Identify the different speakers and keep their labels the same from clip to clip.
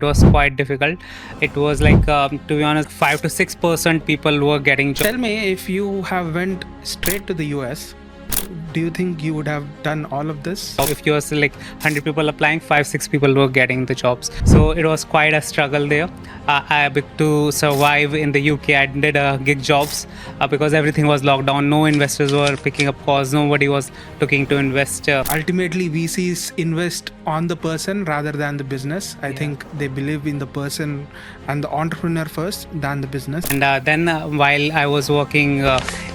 Speaker 1: It was quite difficult. It was like, to be honest, 5 to 6% people were getting jobs.
Speaker 2: Tell me, if you have went straight to the US, do you think you would have done all of this?
Speaker 1: If you was like 100 people applying, 5 6 people were getting the jobs. So it was quite a struggle there. To survive in the UK, I did gig jobs because everything was locked down. No investors were picking up calls. Nobody was looking to invest.
Speaker 2: Ultimately, VCs invest on the person rather than the business. I think they believe in the person and the entrepreneur first than the business.
Speaker 1: And then while I was working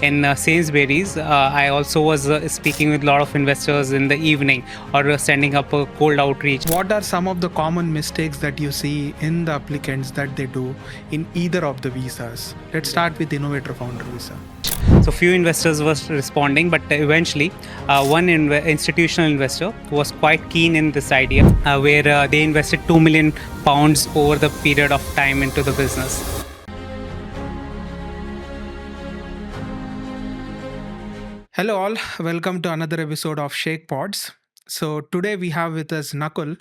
Speaker 1: in Sainsbury's, I also was speaking with a lot of investors in the evening or sending up a cold outreach.
Speaker 2: What are some of the common mistakes that you see in the applicants that they do in either of the visas? Let's start with Innovator Founder visa.
Speaker 1: So few investors were responding, but eventually one institutional investor was quite keen in this idea, where they invested £2 million over the period of time into the business.
Speaker 2: Hello all, welcome to another episode of Shake Pods. So today we have with us Nakul.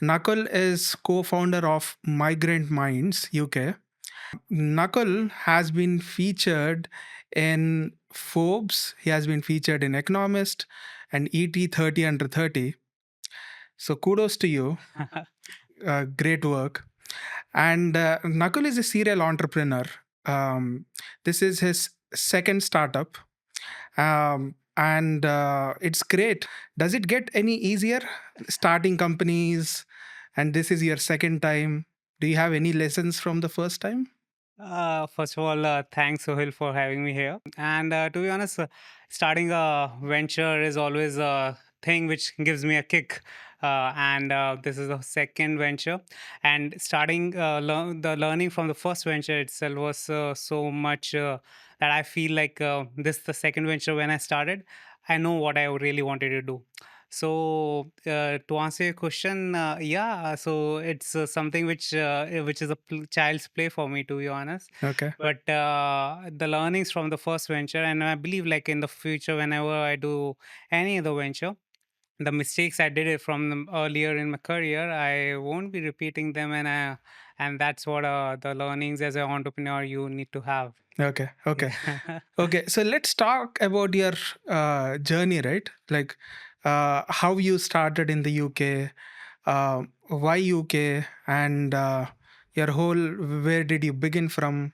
Speaker 2: Nakul is co-founder of Migrant Minds UK. Nakul has been featured in Forbes, he has been featured in Economist and ET 30 under 30. So kudos to you. Great work. And Nakul is a serial entrepreneur. This is his second startup. And it's great. Does it get any easier starting companies? And this is your second time. Do you have any lessons from the first time?
Speaker 1: First of all, thanks, Sohil, for having me here. And to be honest, starting a venture is always a thing which gives me a kick. And this is the second venture. And starting the learning from the first venture itself was so much that I feel like this the second venture when I started. I know what I really wanted to do. So to answer your question, yeah, so it's something which is a child's play for me, to be honest.
Speaker 2: Okay.
Speaker 1: But the learnings from the first venture, and I believe like in the future, whenever I do any other venture, the mistakes I did it from earlier in my career, I won't be repeating them, and that's what the learnings as an entrepreneur you need to have.
Speaker 2: Okay. Okay. So let's talk about your journey, right? Like how you started in the UK, why UK, and your whole, where did you begin from?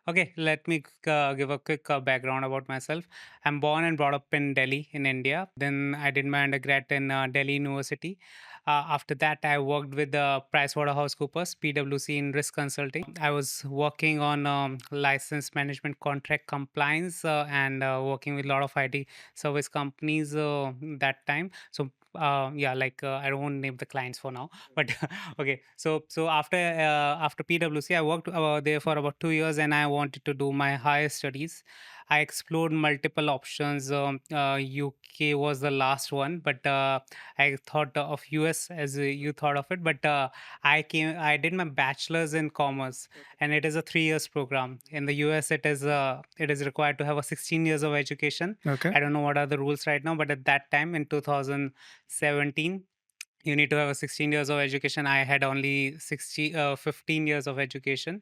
Speaker 1: Okay, let me give a quick background about myself. I'm born and brought up in Delhi, in India. Then I did my undergrad in Delhi University. After that, I worked with PricewaterhouseCoopers, PwC in risk consulting. I was working on license management, contract compliance, and working with a lot of IT service companies that time. So yeah, like I don't name the clients for now, but okay. So after PwC, I worked there for about 2 years, and I wanted to do my higher studies. I explored multiple options. UK was the last one, but I thought of US as you thought of it. But I did my bachelor's in commerce, and it is a 3 years program. In the US, it is required to have a 16 years of education.
Speaker 2: Okay.
Speaker 1: I don't know what are the rules right now, but at that time in 2017, you need to have a 16 years of education. I had only 15 years of education,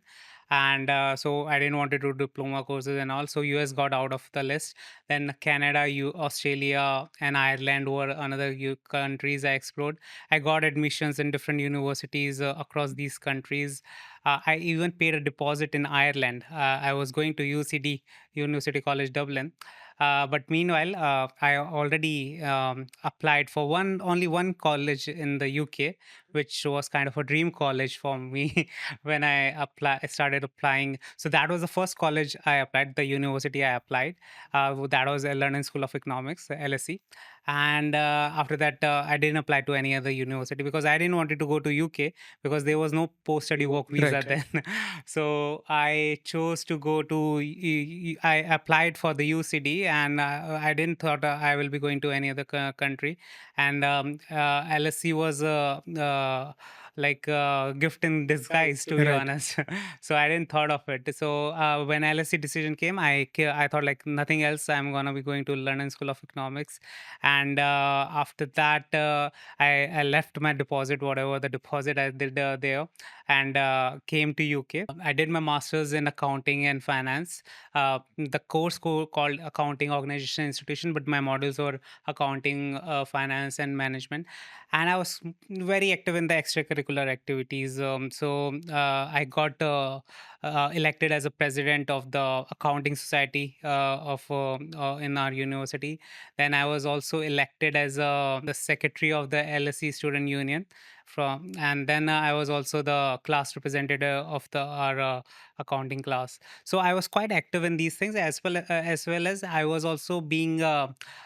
Speaker 1: and so I didn't want to do diploma courses and all. So US got out of the list. Then Canada, Australia, and Ireland were another countries I explored. I got admissions in different universities across these countries. I even paid a deposit in Ireland. I was going to UCD, University College Dublin. But meanwhile, I already applied for only one college in the UK, which was kind of a dream college for me when started applying. So that was the first college I applied, the university I applied. That was a London School of Economics, LSE. And after that, I didn't apply to any other university because I didn't want to go to UK because there was no post-study work visa
Speaker 2: Right.
Speaker 1: then. So I chose to go to. I applied for the UCD, and I didn't thought I will be going to any other country. And LSE was like gift in disguise, to be
Speaker 2: Right.
Speaker 1: honest. So I didn't thought of it. So when LSE decision came, I thought like nothing else. I'm gonna be going to London School of Economics, and after that, I left my deposit, whatever the deposit I did there, and came to UK. I did my masters in accounting and finance. The course called Accounting Organization Institution, but my modules were accounting, finance, and management. And I was very active in the extracurricular activities. I got elected as a president of the accounting society of in our university. Then I was also elected as the secretary of the LSE student union. And then I was also the class representative of the our accounting class. So I was quite active in these things, as well as I was also being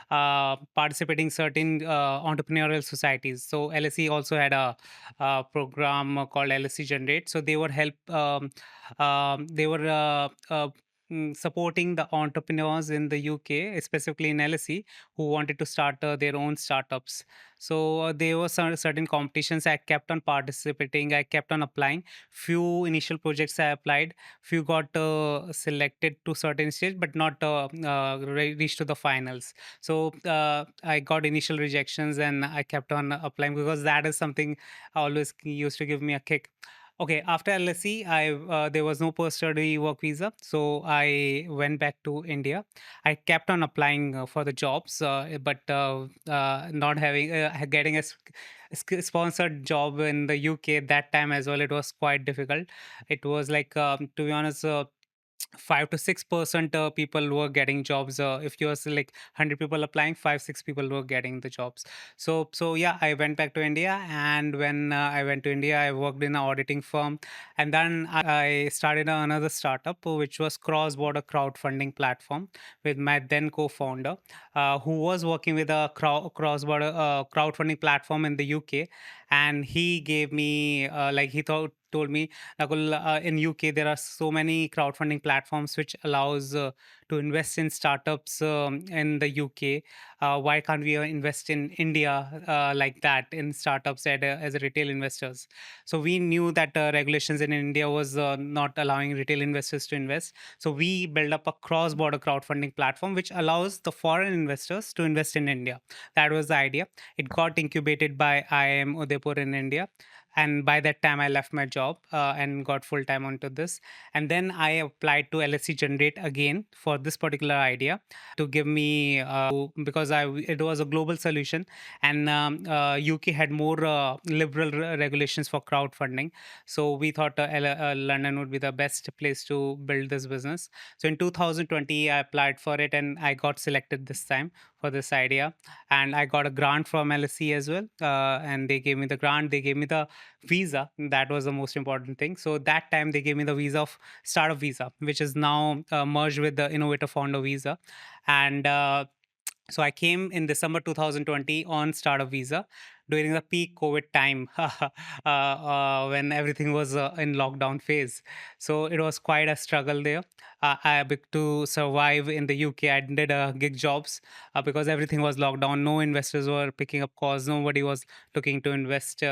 Speaker 1: participating certain entrepreneurial societies. So LSE also had a program called LSE Generate. So they would help. They were supporting the entrepreneurs in the UK, specifically in LSE, who wanted to start their own startups. So there were some certain competitions. I kept on participating. I kept on applying. Few initial projects I applied. Few got selected to certain stage, but not reached to the finals. So I got initial rejections, and I kept on applying because that is something always used to give me a kick. Okay, after LSE, there was no post-study work visa, so I went back to India. I kept on applying for the jobs, but not having getting a sponsored job in the UK that time as well. It was quite difficult. It was like, to be honest, 5 to 6% people were getting jobs. If you was like 100 people applying, 5 6 people were getting the jobs. So yeah, I went back to India, and when I went to India, I worked in an auditing firm, and then I started another startup, which was cross-border crowdfunding platform with my then co-founder, who was working with a cross-border crowdfunding platform in the UK, and he gave me like he thought told me, Nakul, in UK there are so many crowdfunding platforms which allows to invest in startups in the UK. Why can't we invest in India like that in startups as a retail investors? So we knew that regulations in India was not allowing retail investors to invest. So we built up a cross-border crowdfunding platform which allows the foreign investors to invest in India. That was the idea. It got incubated by IIM Udaipur in India, and by that time I left my job and got full time onto this. And then I applied to LSE Generate again for this particular idea to give me because I it was a global solution, and UK had more liberal regulations for crowdfunding. So we thought London would be the best place to build this business. So in 2020 I applied for it, and I got selected this time for this idea, and I got a grant from LSE as well. And they gave me the grant, they gave me the visa. That was the most important thing. So that time they gave me the visa of startup visa, which is now merged with the Innovator Founder visa. And so I came in December 2020 on startup visa during the peak COVID time, when everything was in lockdown phase. So it was quite a struggle there. To survive in the UK, I did gig jobs because everything was locked down. No investors were picking up calls. Nobody was looking to invest.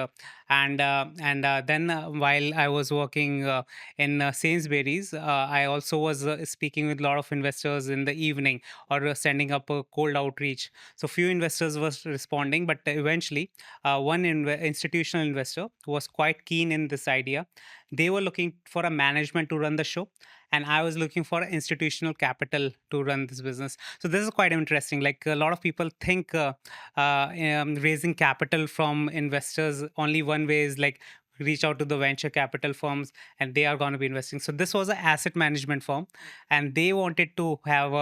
Speaker 1: And then while I was working in Sainsbury's, I also was speaking with a lot of investors in the evening, or sending up a cold outreach. So few investors was responding, but eventually one institutional investor was quite keen in this idea. They were looking for a management to run the show, and I was looking for institutional capital to run this business. So this is quite interesting. Like, a lot of people think raising capital from investors only one way is like reach out to the venture capital firms, and they are going to be investing. So this was an asset management firm, and they wanted to have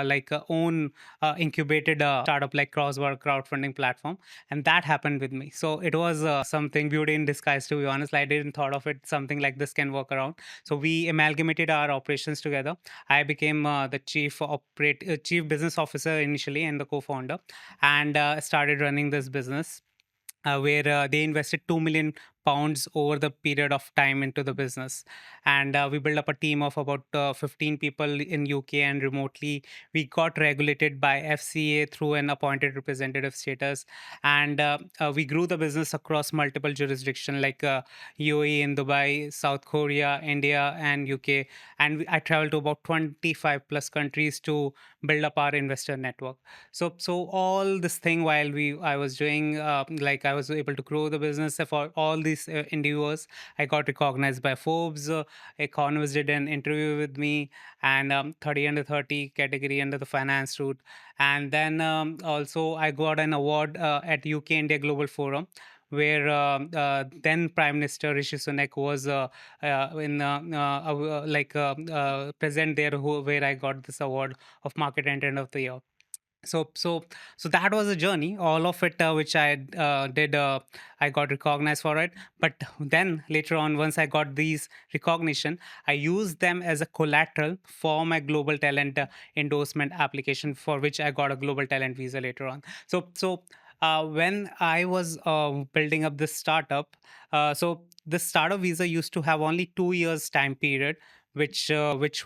Speaker 1: like a own incubated startup like cross-border crowdfunding platform, and that happened with me. So it was something beauty in disguise, to be honest. I didn't thought of it something like this can work around. So we amalgamated our operations together. I became the chief business officer initially, and the co-founder, and started running this business, where they invested £2 million compounds over the period of time into the business. And we built up a team of about 15 people in UK and remotely. We got regulated by FCA through an appointed representative status, and we grew the business across multiple jurisdictions like UAE and Dubai, South Korea, India, and UK. And I traveled to about 25 plus countries to build up our investor network. So all this thing while we I was doing, like I was able to grow the business for all these endeavors. I got recognized by Forbes. Economist did an interview with me, and 30 under 30 category under the finance route. And then also I got an award at UK India Global Forum, where then Prime Minister Rishi Sunak was in present there, where I got this award of Market Intent of the Year. So that was a journey, all of it, which I did. I got recognized for it, but then later on, once I got these recognition, I used them as a collateral for my global talent endorsement application, for which I got a global talent visa later on. So when I was building up this startup, so the startup visa used to have only 2 years time period, which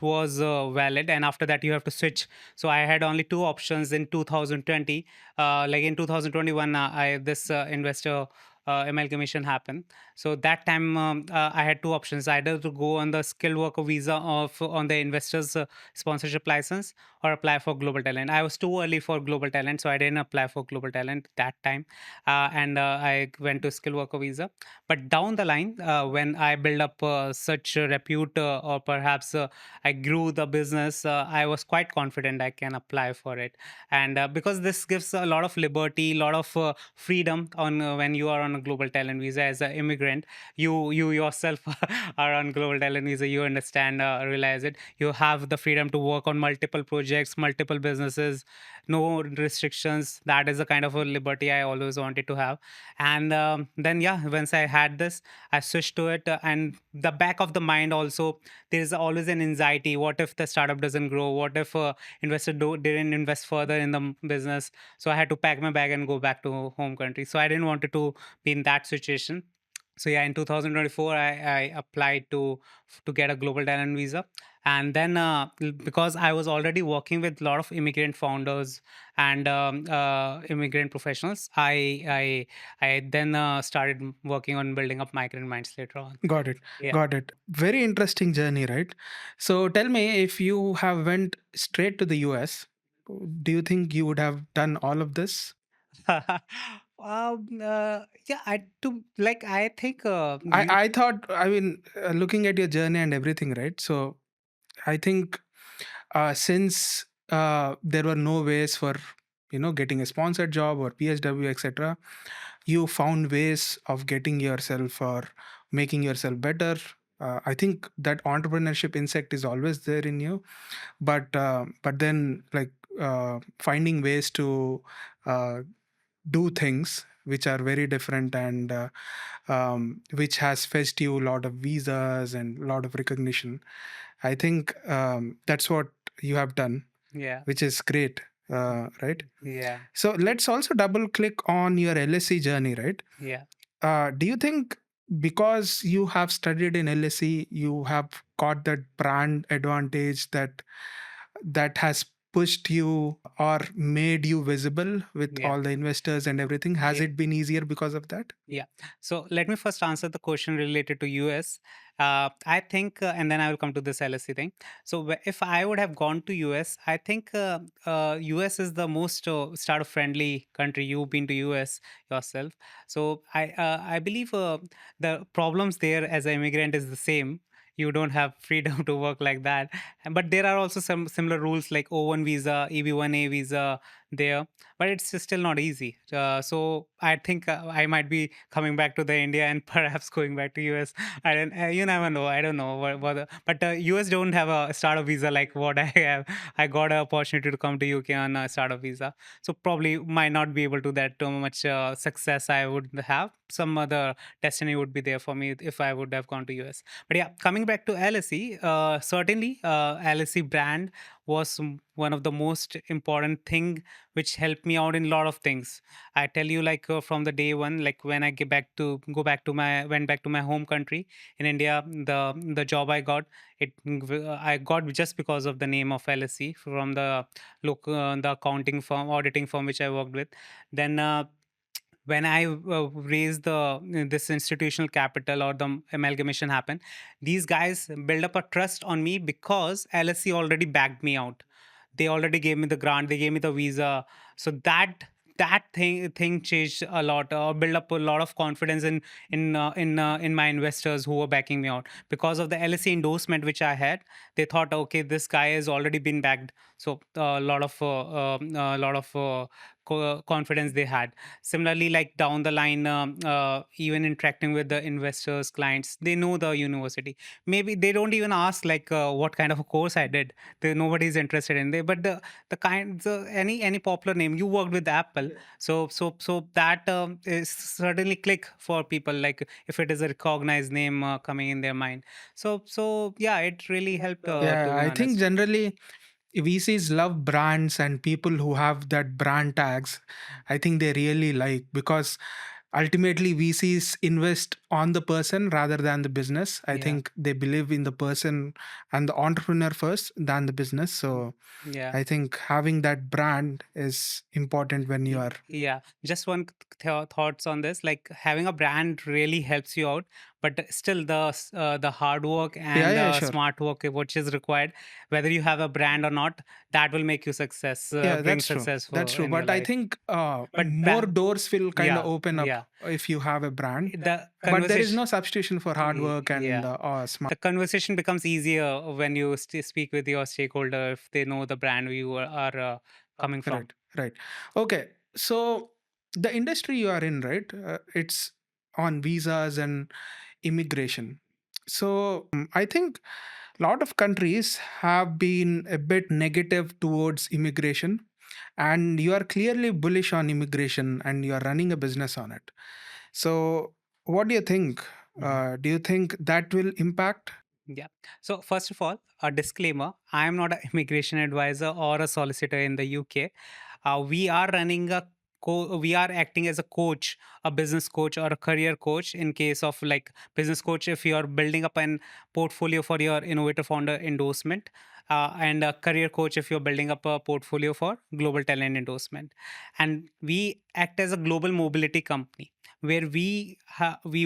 Speaker 1: was valid, and after that you have to switch. So I had only two options in 2020. Like in 2021, I this investor amalgamation happened. So that time I had two options: either to go on the skilled worker visa of on the investors sponsorship license, or apply for global talent. I was too early for global talent, so I didn't apply for global talent that time, and I went to skilled worker visa. But down the line, when I build up such a repute, or perhaps I grew the business, I was quite confident I can apply for it. And because this gives a lot of liberty, a lot of freedom on when you are on a global talent visa as an immigrant. You yourself are on global talent visa. You understand, realize it. You have the freedom to work on multiple projects, multiple businesses, no restrictions. That is the kind of a liberty I always wanted to have. And then, yeah, once I had this, I switched to it. And the back of the mind also, there's always an anxiety. What if the startup doesn't grow? What if investor didn't invest further in the business? So I had to pack my bag and go back to home country. So I didn't want it to be in that situation. So yeah, in 2024, I applied to get a global talent visa. And then because I was already working with a lot of immigrant founders and immigrant professionals, I then started working on building up Migrant Minds later on.
Speaker 2: Got it.
Speaker 1: Yeah.
Speaker 2: Got it. Very interesting journey, right? So tell me, if you have went straight to the US, do you think you would have done all of this?
Speaker 1: Yeah, I think
Speaker 2: I thought, I mean, looking at your journey and everything, right? So I think since there were no ways for getting a sponsored job or PSW, etc., you found ways of getting yourself or making yourself better. I think that entrepreneurship insect is always there in you, but then like finding ways to uh, do things which are very different and which has fetched you a lot of visas and a lot of recognition. I think that's what you have done,
Speaker 1: yeah,
Speaker 2: which is great, right?
Speaker 1: yeah,
Speaker 2: So let's also double click on your LSE journey, right?
Speaker 1: yeah.
Speaker 2: Do you think because you have studied in LSE, you have got that brand advantage that has pushed you or made you visible with
Speaker 1: Yeah.
Speaker 2: all the investors and everything? Has
Speaker 1: Yeah.
Speaker 2: it been easier because of that?
Speaker 1: Yeah. So let me first answer the question related to US. I think, and then I will come to this LSE thing. So if I would have gone to US, I think US is the most startup friendly country. You've been to US yourself, so I believe the problems there as an immigrant is the same. You don't have freedom to work like that, but there are also some similar rules like O1 visa, EB1A visa there, but it's still not easy. So I think I might be coming back to the India and perhaps going back to US. I don't. You never know. I don't know but US don't have a startup visa like what I have. I got an opportunity to come to UK on a startup visa, so probably might not be able to that too much success I would have. Some other destiny would be there for me if I would have gone to US. But yeah, coming back to LSE, certainly LSE brand was one of the most important thing which helped me out in a lot of things. I tell you, like from the day one, like when I go back to my went back to my home country in India, the job I got, I got just because of the name of LSE from the accounting firm, auditing firm which I worked with. Then when I raised this institutional capital, or the amalgamation happened, these guys build up a trust on me because LSE already backed me out. They already gave me the grant, they gave me the visa. So that thing changed a lot, build up a lot of confidence in my investors who were backing me out because of the LSE endorsement which I had. They thought, okay, this guy has already been backed. So a lot of confidence they had. Similarly, like down the line, even interacting with the investors, clients, they know the university. Maybe they don't even ask like what kind of a course I did. Nobody's interested in there. But any popular name, you worked with Apple. Yeah. So that is certainly click for people, like if it is a recognized name coming in their mind. So yeah, it really helped, to
Speaker 2: Yeah,
Speaker 1: be
Speaker 2: I think
Speaker 1: honest.
Speaker 2: generally VCs love brands and people who have that brand tags. I think they really like, because ultimately VCs invest on the person rather than the business. I
Speaker 1: Yeah.
Speaker 2: think they believe in the person and the entrepreneur first than the business. So
Speaker 1: Yeah.
Speaker 2: I think having that brand is important when you are.
Speaker 1: Yeah, just one thoughts on this. Like having a brand really helps you out, but still the hard work
Speaker 2: Yeah,
Speaker 1: and
Speaker 2: yeah,
Speaker 1: the
Speaker 2: sure.
Speaker 1: smart work which is required, whether you have a brand or not, that will make you
Speaker 2: Yeah,
Speaker 1: bring
Speaker 2: that's true.
Speaker 1: success
Speaker 2: That's
Speaker 1: for
Speaker 2: true.
Speaker 1: in your
Speaker 2: But I
Speaker 1: life.
Speaker 2: think
Speaker 1: But
Speaker 2: more doors will kind of
Speaker 1: yeah,
Speaker 2: open up
Speaker 1: yeah,
Speaker 2: if you have a brand.
Speaker 1: the
Speaker 2: But there is
Speaker 1: conversation.
Speaker 2: no substitution for hard work and
Speaker 1: Yeah,
Speaker 2: smart.
Speaker 1: the conversation becomes easier when you speak with your stakeholder if they know the brand you are coming from.
Speaker 2: Right, right. Okay. So the industry you are in, right? It's on visas and immigration. So I think a lot of countries have been a bit negative towards immigration, and you are clearly bullish on immigration and you are running a business on it. So what do you think? Do you think that will impact?
Speaker 1: Yeah. So first of all, a disclaimer: I am not an immigration advisor or a solicitor in the UK. We are running a we are acting as a coach, a business coach or a career coach. In case of like business coach, if you are building up an portfolio for your Innovator Founder endorsement, and a career coach if you're building up a portfolio for Global Talent Endorsement. And we act as a global mobility company where we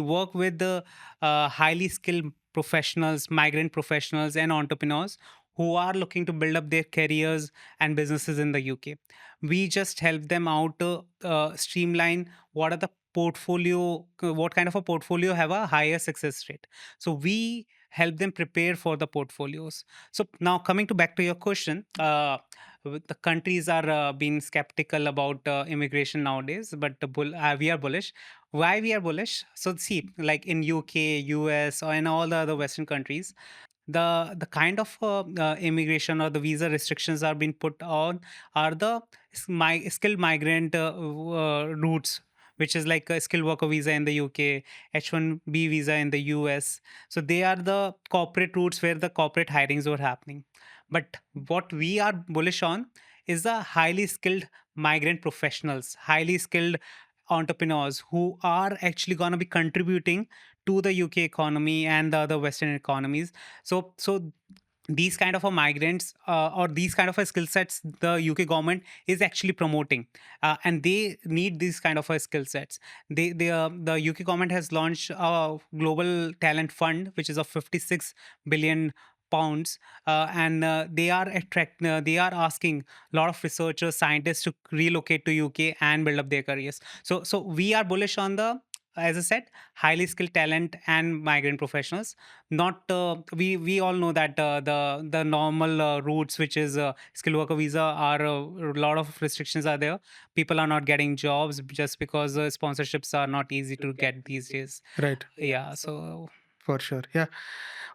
Speaker 1: work with the highly skilled professionals, migrant professionals, and entrepreneurs who are looking to build up their careers and businesses in the UK. We just help them out to streamline what are the what kind of a portfolio have a higher success rate. So we help them prepare for the portfolios. So now coming to back to your question, the countries are being skeptical about immigration nowadays, but we are bullish. Why we are bullish? So see, like in UK, US, or in all the other Western countries, the kind of immigration or the visa restrictions are being put on are the skilled migrant routes, which is like a skilled worker visa in the UK, H1B visa in the US. So they are the corporate routes where the corporate hirings were happening. But what we are bullish on is the highly skilled migrant professionals, highly skilled entrepreneurs who are actually going to be contributing to the UK economy and the other Western economies. So these kind of a migrants, or these kind of a skill sets, the UK government is actually promoting, and they need these kind of a skill sets. The UK government has launched a global talent fund, which is of 56 billion pounds, and they are asking a lot of researchers, scientists to relocate to UK and build up their careers. So we are bullish on the, as I said, highly skilled talent and migrant professionals. Not we all know that the normal routes, which is skilled worker visa, are a lot of restrictions are there. People are not getting jobs just because sponsorships are not easy to get these days.
Speaker 2: Right,
Speaker 1: Yeah. So
Speaker 2: for sure. Yeah.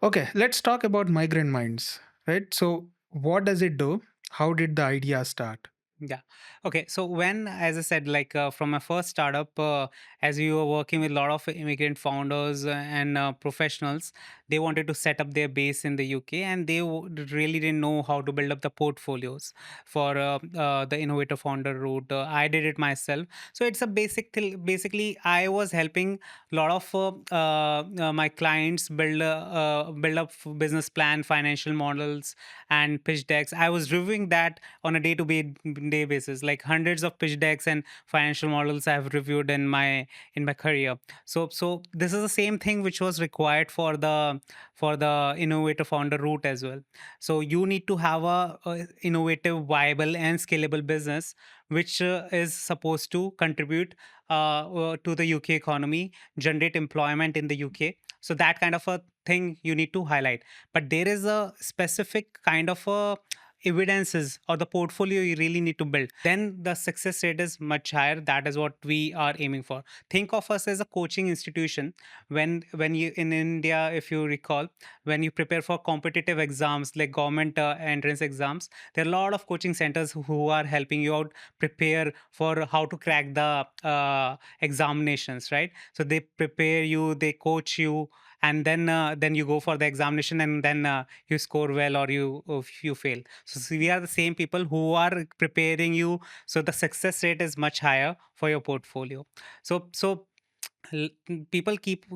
Speaker 2: Okay, let's talk about Migrant Minds, right? So what does it do? How did the idea start?
Speaker 1: Yeah. Okay. So when, as I said, like from my first startup, as we were working with a lot of immigrant founders and professionals, they wanted to set up their base in the UK, and they really didn't know how to build up the portfolios for the innovator founder route. I did it myself. So it's a basically, I was helping a lot of my clients build up business plan, financial models, and pitch decks. I was reviewing that on a day basis, like hundreds of pitch decks and financial models I have reviewed in my career. So this is the same thing which was required for the innovator founder route as well. So you need to have a innovative, viable, and scalable business which is supposed to contribute to the UK economy, generate employment in the UK. So that kind of a thing you need to highlight. But there is a specific kind of a evidences or the portfolio you really need to build, then the success rate is much higher. That is what we are aiming for. Think of us as a coaching institution. When you in India, if you recall, when you prepare for competitive exams like government entrance exams, there are a lot of coaching centers who are helping you out prepare for how to crack the examinations, right? So they prepare you, they coach you, and then you go for the examination, and then you score well, or you fail. So we are the same people who are preparing you, so the success rate is much higher for your portfolio. So people keep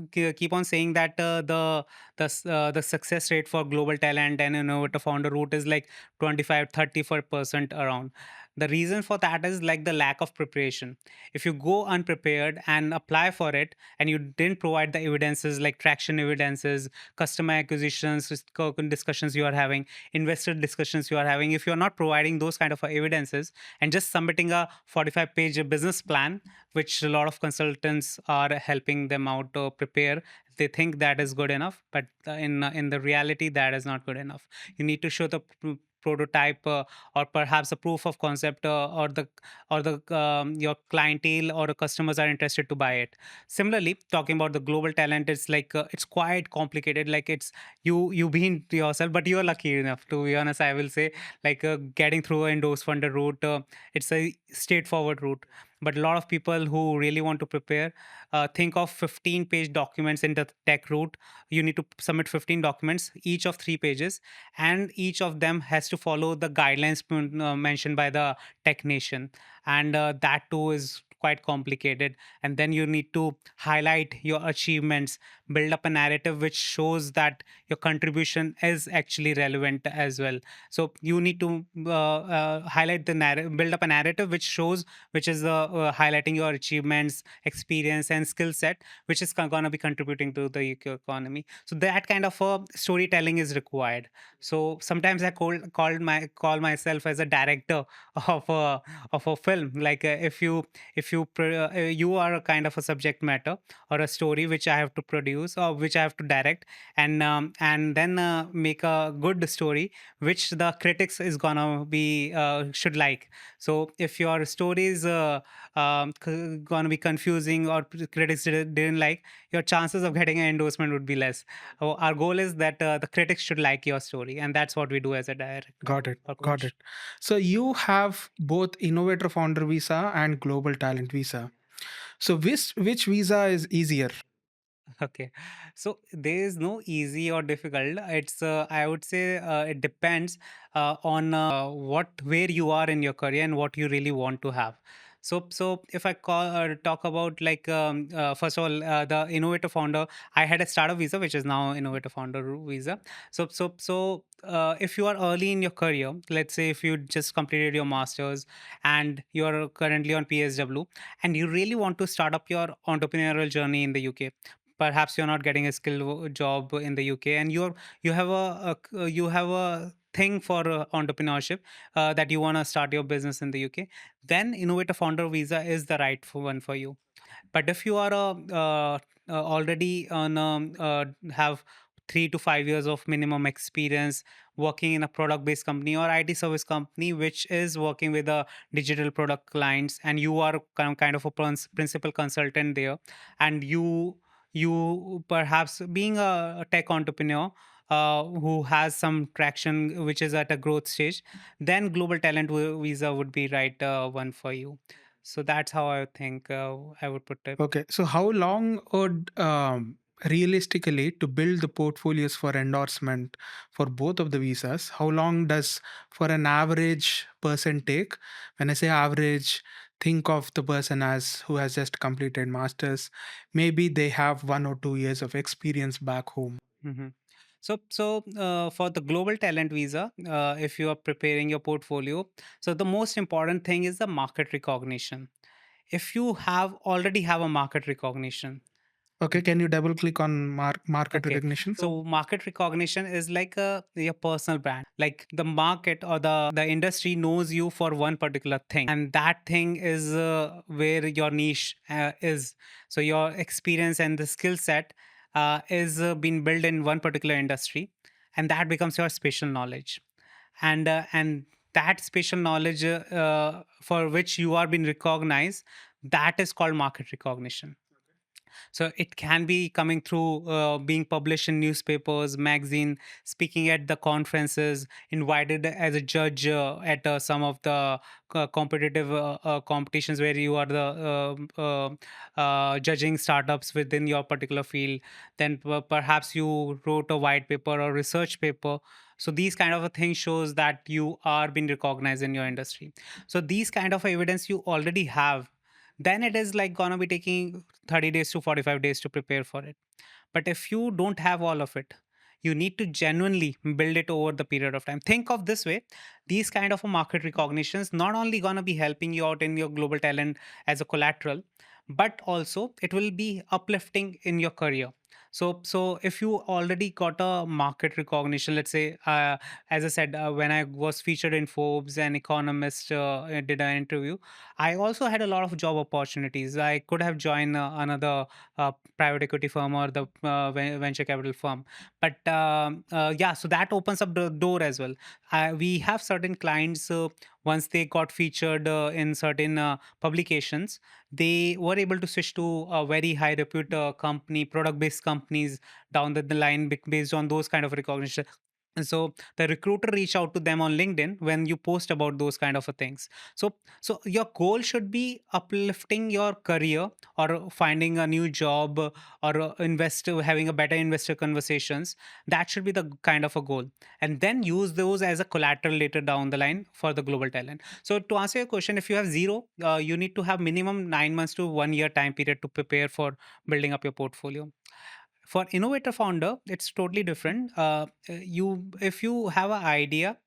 Speaker 1: on saying that the success rate for global talent and innovator founder route is like 25-34% around. The reason for that is like the lack of preparation. If you go unprepared and apply for it, and you didn't provide the evidences like traction evidences, customer acquisitions, discussions you are having, investor discussions you are having, if you're not providing those kind of evidences and just submitting a 45-page business plan, which a lot of consultants are helping them out to prepare, they think that is good enough, but in the reality that is not good enough. You need to show the prototype, or perhaps a proof of concept, or the your clientele or customers are interested to buy it. Similarly, talking about the global talent, it's like it's quite complicated. Like it's you been to yourself, but you are lucky enough, to be honest, I will say. Like getting through an endorsed funder route, it's a straightforward route. But a lot of people who really want to prepare, think of 15-page documents in the tech route. You need to submit 15 documents, each of 3 pages, and each of them has to follow the guidelines mentioned by the technician. And that too is quite complicated. And then you need to highlight your achievements, build up a narrative which shows that your contribution is actually relevant as well. So you need to highlight the narrative, build up a narrative which shows, which is highlighting your achievements, experience, and skill set, which is going to be contributing to the UK economy. So that kind of storytelling is required. So sometimes I call myself as a director of a film. Like you are a kind of a subject matter or a story which I have to produce or which I have to direct, and then make a good story which the critics is gonna be should like. So if your story is gonna be confusing, or critics didn't like, your chances of getting an endorsement would be less. Our goal is that the critics should like your story, and that's what we do as a director
Speaker 2: Got it.
Speaker 1: or
Speaker 2: Got it.
Speaker 1: coach.
Speaker 2: So you have both Innovator Founder Visa and Global Talent Visa. So which visa is easier?
Speaker 1: Okay, so there is no easy or difficult. It's I would say it depends on what where you are in your career and what you really want to have. So if I talk about like first of all, the innovator founder, I had a startup visa which is now innovator founder visa. So if you are early in your career, let's say if you just completed your masters and you are currently on PSW, and you really want to start up your entrepreneurial journey in the UK. Perhaps you're not getting a skilled job in the UK, and you have you have a thing for entrepreneurship, that you want to start your business in the UK. Then innovator founder visa is the right one for you. But if you are already on have 3 to 5 years of minimum experience working in a product based company or IT service company which is working with digital product clients, and you are kind of a principal consultant there, and you perhaps being a tech entrepreneur, who has some traction, which is at a growth stage, then global talent visa would be right one for you. So that's how I think I would put it.
Speaker 2: Okay, so how long would realistically to build the portfolios for endorsement for both of the visas? How long does for an average person take? When I say average, think of the person as who has just completed masters. Maybe they have 1 or 2 years of experience back home.
Speaker 1: Mhm. So, for the global talent visa, if you are preparing your portfolio, so the most important thing is the market recognition. If you have already have a market recognition.
Speaker 2: Okay, can you double click on market
Speaker 1: Okay.
Speaker 2: recognition?
Speaker 1: So market recognition is like your personal brand. Like the market or the industry knows you for one particular thing, and that thing is where your niche is. So your experience and the skill set is being built in one particular industry, and that becomes your special knowledge. And that special knowledge for which you are being recognized, that is called market recognition. So it can be coming through being published in newspapers, magazine, speaking at the conferences, invited as a judge at some of the competitive competitions where you are the judging startups within your particular field. Then perhaps you wrote a white paper or research paper. So these kind of a thing shows that you are being recognized in your industry. So these kind of evidence you already have, then it is like gonna be taking 30 days to 45 days to prepare for it. But if you don't have all of it, you need to genuinely build it over the period of time. Think of this way: these kind of a market recognitions not only gonna be helping you out in your global talent as a collateral, but also it will be uplifting in your career. So if you already got a market recognition, let's say, as I said, when I was featured in Forbes and Economist did an interview, I also had a lot of job opportunities. I could have joined another private equity firm or the venture capital firm. But yeah, so that opens up the door as well. We have certain clients, once they got featured in certain publications, they were able to switch to a very high repute company, product based companies down the line based on those kind of recognition. And so the recruiter reach out to them on LinkedIn when you post about those kind of a things. So your goal should be uplifting your career or finding a new job, or investor having a better investor conversations. That should be the kind of a goal, and then use those as a collateral later down the line for the global talent. So to answer your question, if you have zero, you need to have minimum 9 months to 1 year time period to prepare for building up your portfolio. For Innovator Founder, it's totally different. You If you have an idea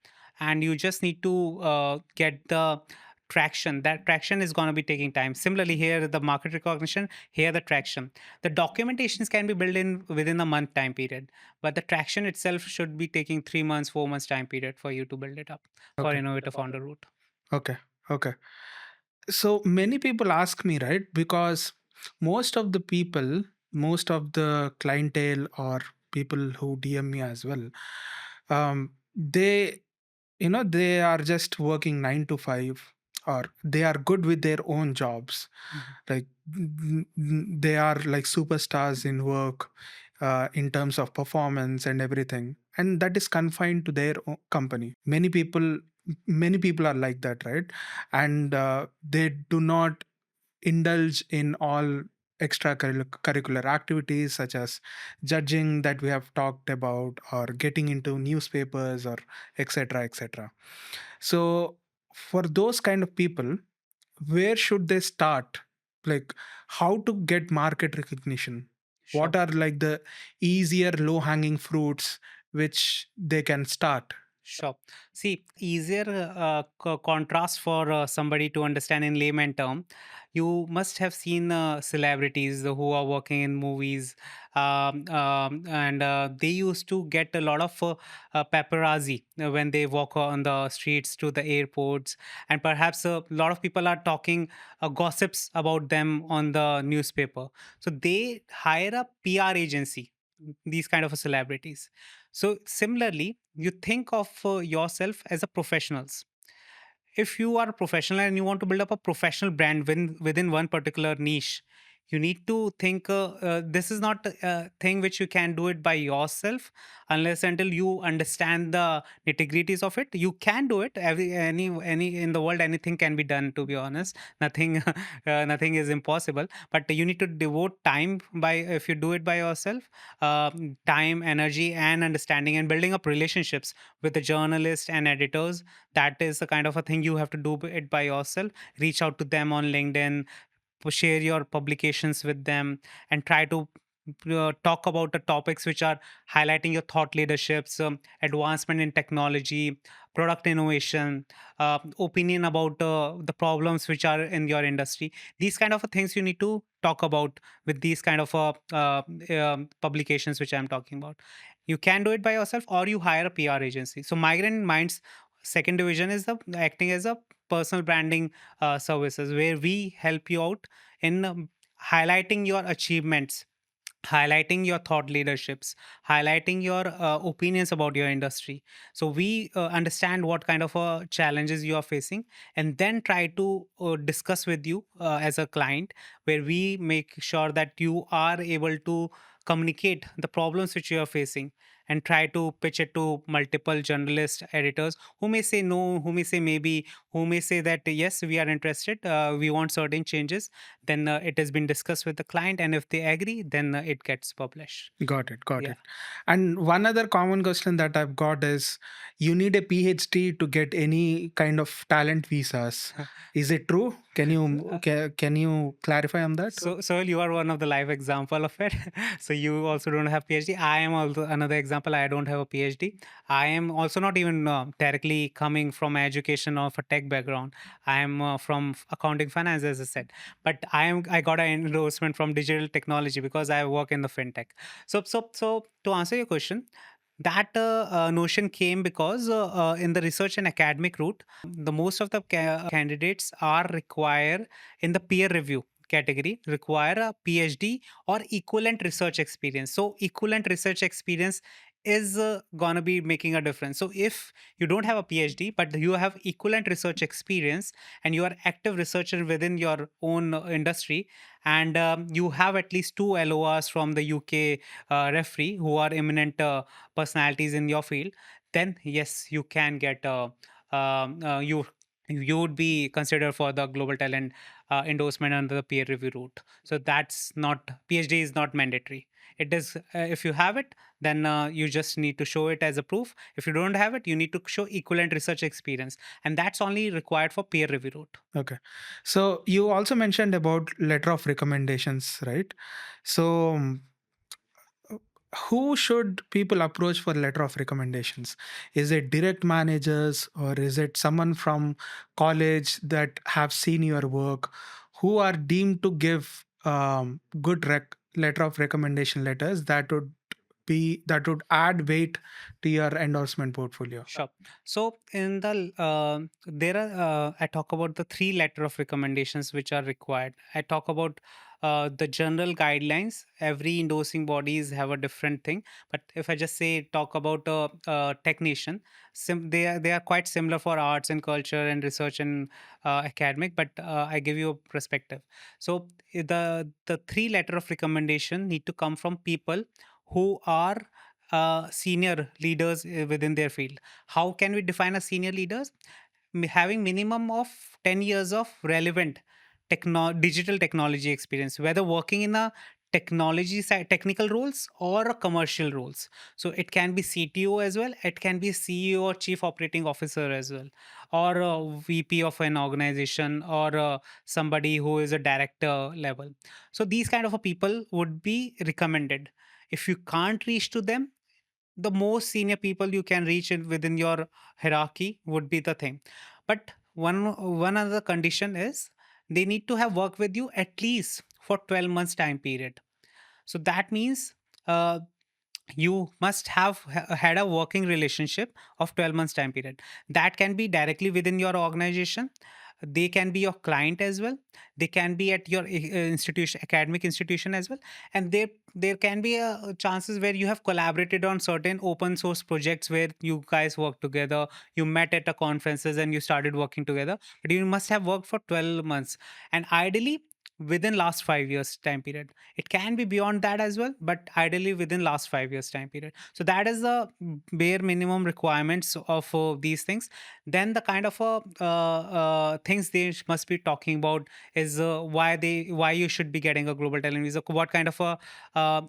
Speaker 1: and you just need to get the traction, that traction is going to be taking time. Similarly, here the market recognition, here the traction, the documentations can be built in within a month time period, but the traction itself should be taking 3 months, 4 months time period for you to build it up for
Speaker 2: Okay,
Speaker 1: Innovator Founder route.
Speaker 2: okay, okay. So many people ask me, right? Because most of the people, most of the clientele or people who DM me as well, they, they are just working 9 to 5, or they are good with their own jobs.
Speaker 1: Mhm.
Speaker 2: Like they are like superstars in work, in terms of performance and everything, and that is confined to their own company. Many people are like that, right? And they do not indulge in all extracurricular activities such as judging that we have talked about, or getting into newspapers, or etc etc. So for those kind of people, where should they start? Like, how to get market recognition? What
Speaker 1: Sure.
Speaker 2: are like the easier low hanging fruits which they can start?
Speaker 1: Sure. See, easier contrast for somebody to understand in layman term. You must have seen celebrities who are working in movies, and they used to get a lot of paparazzi when they walk on the streets to the airports, and perhaps a lot of people are talking gossips about them on the newspaper. So they hire a PR agency. These kind of celebrities. So similarly, you think of yourself as a professionals. If you are a professional and you want to build up a professional brand within one particular niche, you need to think this is not a thing which you can do it by yourself unless until you understand the nitty-gritties of it. You can do it. Any in the world, anything can be done, to be honest. Nothing nothing is impossible, but you need to devote time by if you do it by yourself, time, energy, and understanding, and building up relationships with the journalists and editors. That is the kind of a thing you have to do it by yourself. Reach out to them on LinkedIn, share your publications with them, and try to talk about the topics which are highlighting your thought leaderships, advancement in technology, product innovation, opinion about the problems which are in your industry. These kind of things you need to talk about with these kind of publications which I'm talking about. You can do it by yourself, or you hire a PR agency. So Migrant Minds second division is the acting as a personal branding services, where we help you out in highlighting your achievements, highlighting your thought leaderships, highlighting your opinions about your industry. So we understand what kind of challenges you are facing, and then try to discuss with you as a client, where we make sure that you are able to communicate the problems which you are facing, and try to pitch it to multiple journalist editors who may say no, who may say maybe, who may say that yes, we are interested, we want certain changes. Then it has been discussed with the client, and if they agree, then it gets published.
Speaker 2: Got it. Got
Speaker 1: Yeah.
Speaker 2: it. And one other common question that I've got is, you need a PhD to get any kind of talent visas. Is it true? Can you clarify on that?
Speaker 1: So you are one of the live example of it. So you also don't have PhD. I am also another example. I don't have a PhD. I am also not even directly coming from education of a tech background. I am from accounting finance, as I said. But I got an endorsement from digital technology because I work in the fintech. So to answer your question, that notion came because in the research and academic route, the most of the candidates are require in the peer review category, require a PhD or equivalent research experience. So equivalent research experience is gonna be making a difference. So if you don't have a PhD but you have equivalent research experience, and you are active researcher within your own industry, and you have at least two LORs from the UK referee who are eminent personalities in your field, then yes, you can get you would be considered for the global talent endorsement under the peer review route. So that's not, PhD is not mandatory. It is if you have it, then you just need to show it as a proof. If you don't have it, you need to show equivalent research experience, and that's only required for peer review route.
Speaker 2: Okay. So you also mentioned about letter of recommendations, right? So who should people approach for letter of recommendations? Is it direct managers, or is it someone from college that have seen your work, who are deemed to give good letter of recommendation letters that would add weight to your endorsement portfolio?
Speaker 1: Sure. So in the there are I talk about the three letter of recommendations which are required. I talk about the general guidelines. Every endorsing bodies have a different thing. But if I just say talk about a technician, they are quite similar for arts and culture and research and academic. But I give you a perspective. So the three letter of recommendation need to come from people who are senior leaders within their field. How can we define a senior leaders? Having minimum of 10 years of relevant digital technology experience, whether working in a technology side, technical roles, or a commercial roles. So it can be CTO as well, it can be CEO or chief operating officer as well, or a VP of an organization, or somebody who is a director level. So these kind of a people would be recommended. If you can't reach to them, the most senior people you can reach within your hierarchy would be the thing. But one other condition is they need to have worked with you at least for 12 months time period. So that means uh, you must have had a working relationship of 12 months time period. That can be directly within your organization, they can be your client as well, they can be at your institution, academic institution as well, and there can be chances where you have collaborated on certain open source projects where you guys work together, you met at a conferences and you started working together, but you must have worked for 12 months. And ideally, within last 5 years time period. It can be beyond that as well, but ideally within last 5 years time period. So that is the bare minimum requirements of these things. Then the kind of things they must be talking about is why you should be getting a global talent visa, what kind of a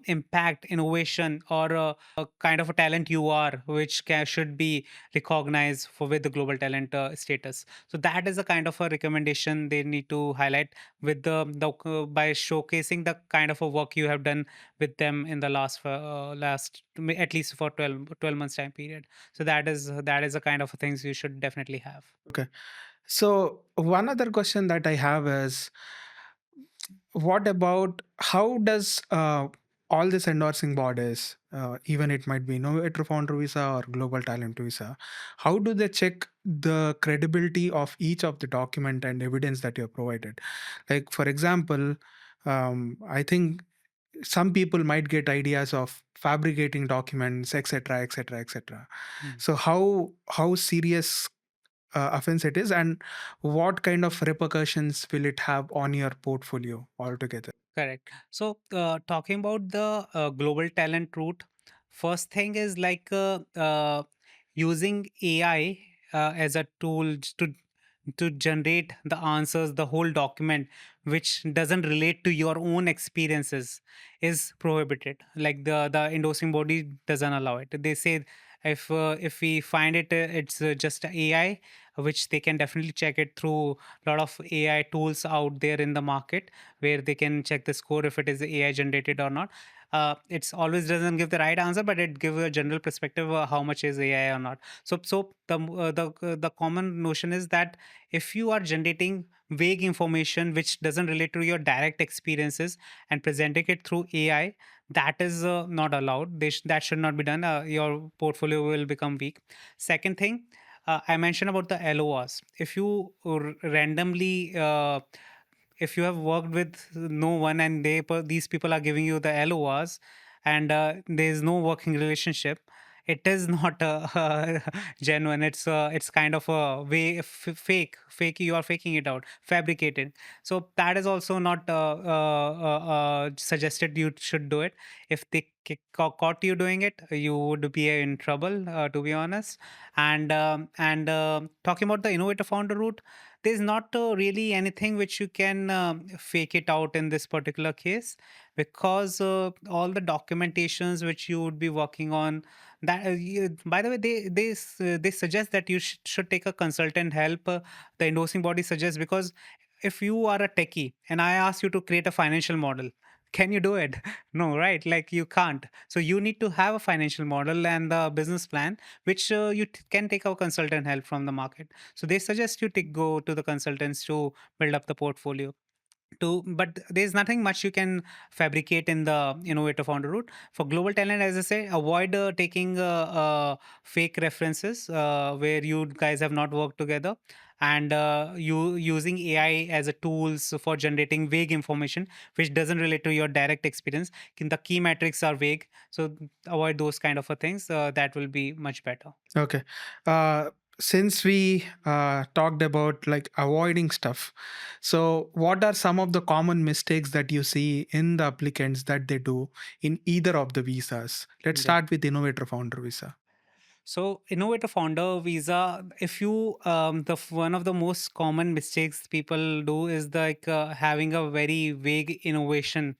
Speaker 1: impact, innovation, or kind of a talent you are, which should be recognized for with the global talent status. So that is a kind of a recommendation they need to highlight with the by showcasing the kind of a work you have done with them in the last at least for 12 months time period. So that is a kind of things you should definitely have.
Speaker 2: Okay. So one other question that I have is, what about how does all this endorsing bodies, even it might be Innovator Founder visa or Global Talent visa, how do they check the credibility of each of the document and evidence that you have provided? Like, for example, I think some people might get ideas of fabricating documents, etc., etc., etc.
Speaker 1: Hmm.
Speaker 2: So how serious offense it is, and what kind of repercussions will it have on your portfolio altogether?
Speaker 1: Correct. So, talking about the global talent route, first thing is like using AI as a tool to generate the answers, the whole document, which doesn't relate to your own experiences, is prohibited. Like the endorsing body doesn't allow it. They say if we find it, it's just AI, which they can definitely check it through a lot of AI tools out there in the market where they can check the score if it is AI generated or not. It's always doesn't give the right answer, but it gives a general perspective of how much is AI or not. So the common notion is that if you are generating vague information which doesn't relate to your direct experiences and presenting it through AI, that is not allowed. That should not be done. Your portfolio will become weak. Second thing, I mentioned about the LORs. If you randomly if you have worked with no one and these people are giving you the LORs and there is no working relationship, it is not genuine. It's kind of a way fake. You are faking it out, fabricated. So that is also not suggested. You should do it. If they caught you doing it, you would be in trouble. To be honest, and talking about the innovator founder route, there's not really anything which you can fake it out in this particular case, because all the documentations which you would be working on, that by the way, they suggest that you should take a consultant help. The endorsing body suggests, because if you are a techie and I ask you to create a financial model, can you do it? No, right? Like you can't. So you need to have a financial model and the business plan, which can take a consultant help from the market. So they suggest you to go to the consultants to build up the portfolio to, but there's nothing much you can fabricate in the innovator founder route. For global talent, as I say, avoid taking fake references where you guys have not worked together, and you using AI as a tools for generating vague information which doesn't relate to your direct experience. The key metrics are vague, so avoid those kind of things. That will be much better.
Speaker 2: Okay. Since we talked about like avoiding stuff, so what are some of the common mistakes that you see in the applicants that they do in either of the visas? Let's start with Innovator Founder visa.
Speaker 1: So, innovator founder visa, if you one of the most common mistakes people do is like having a very vague innovation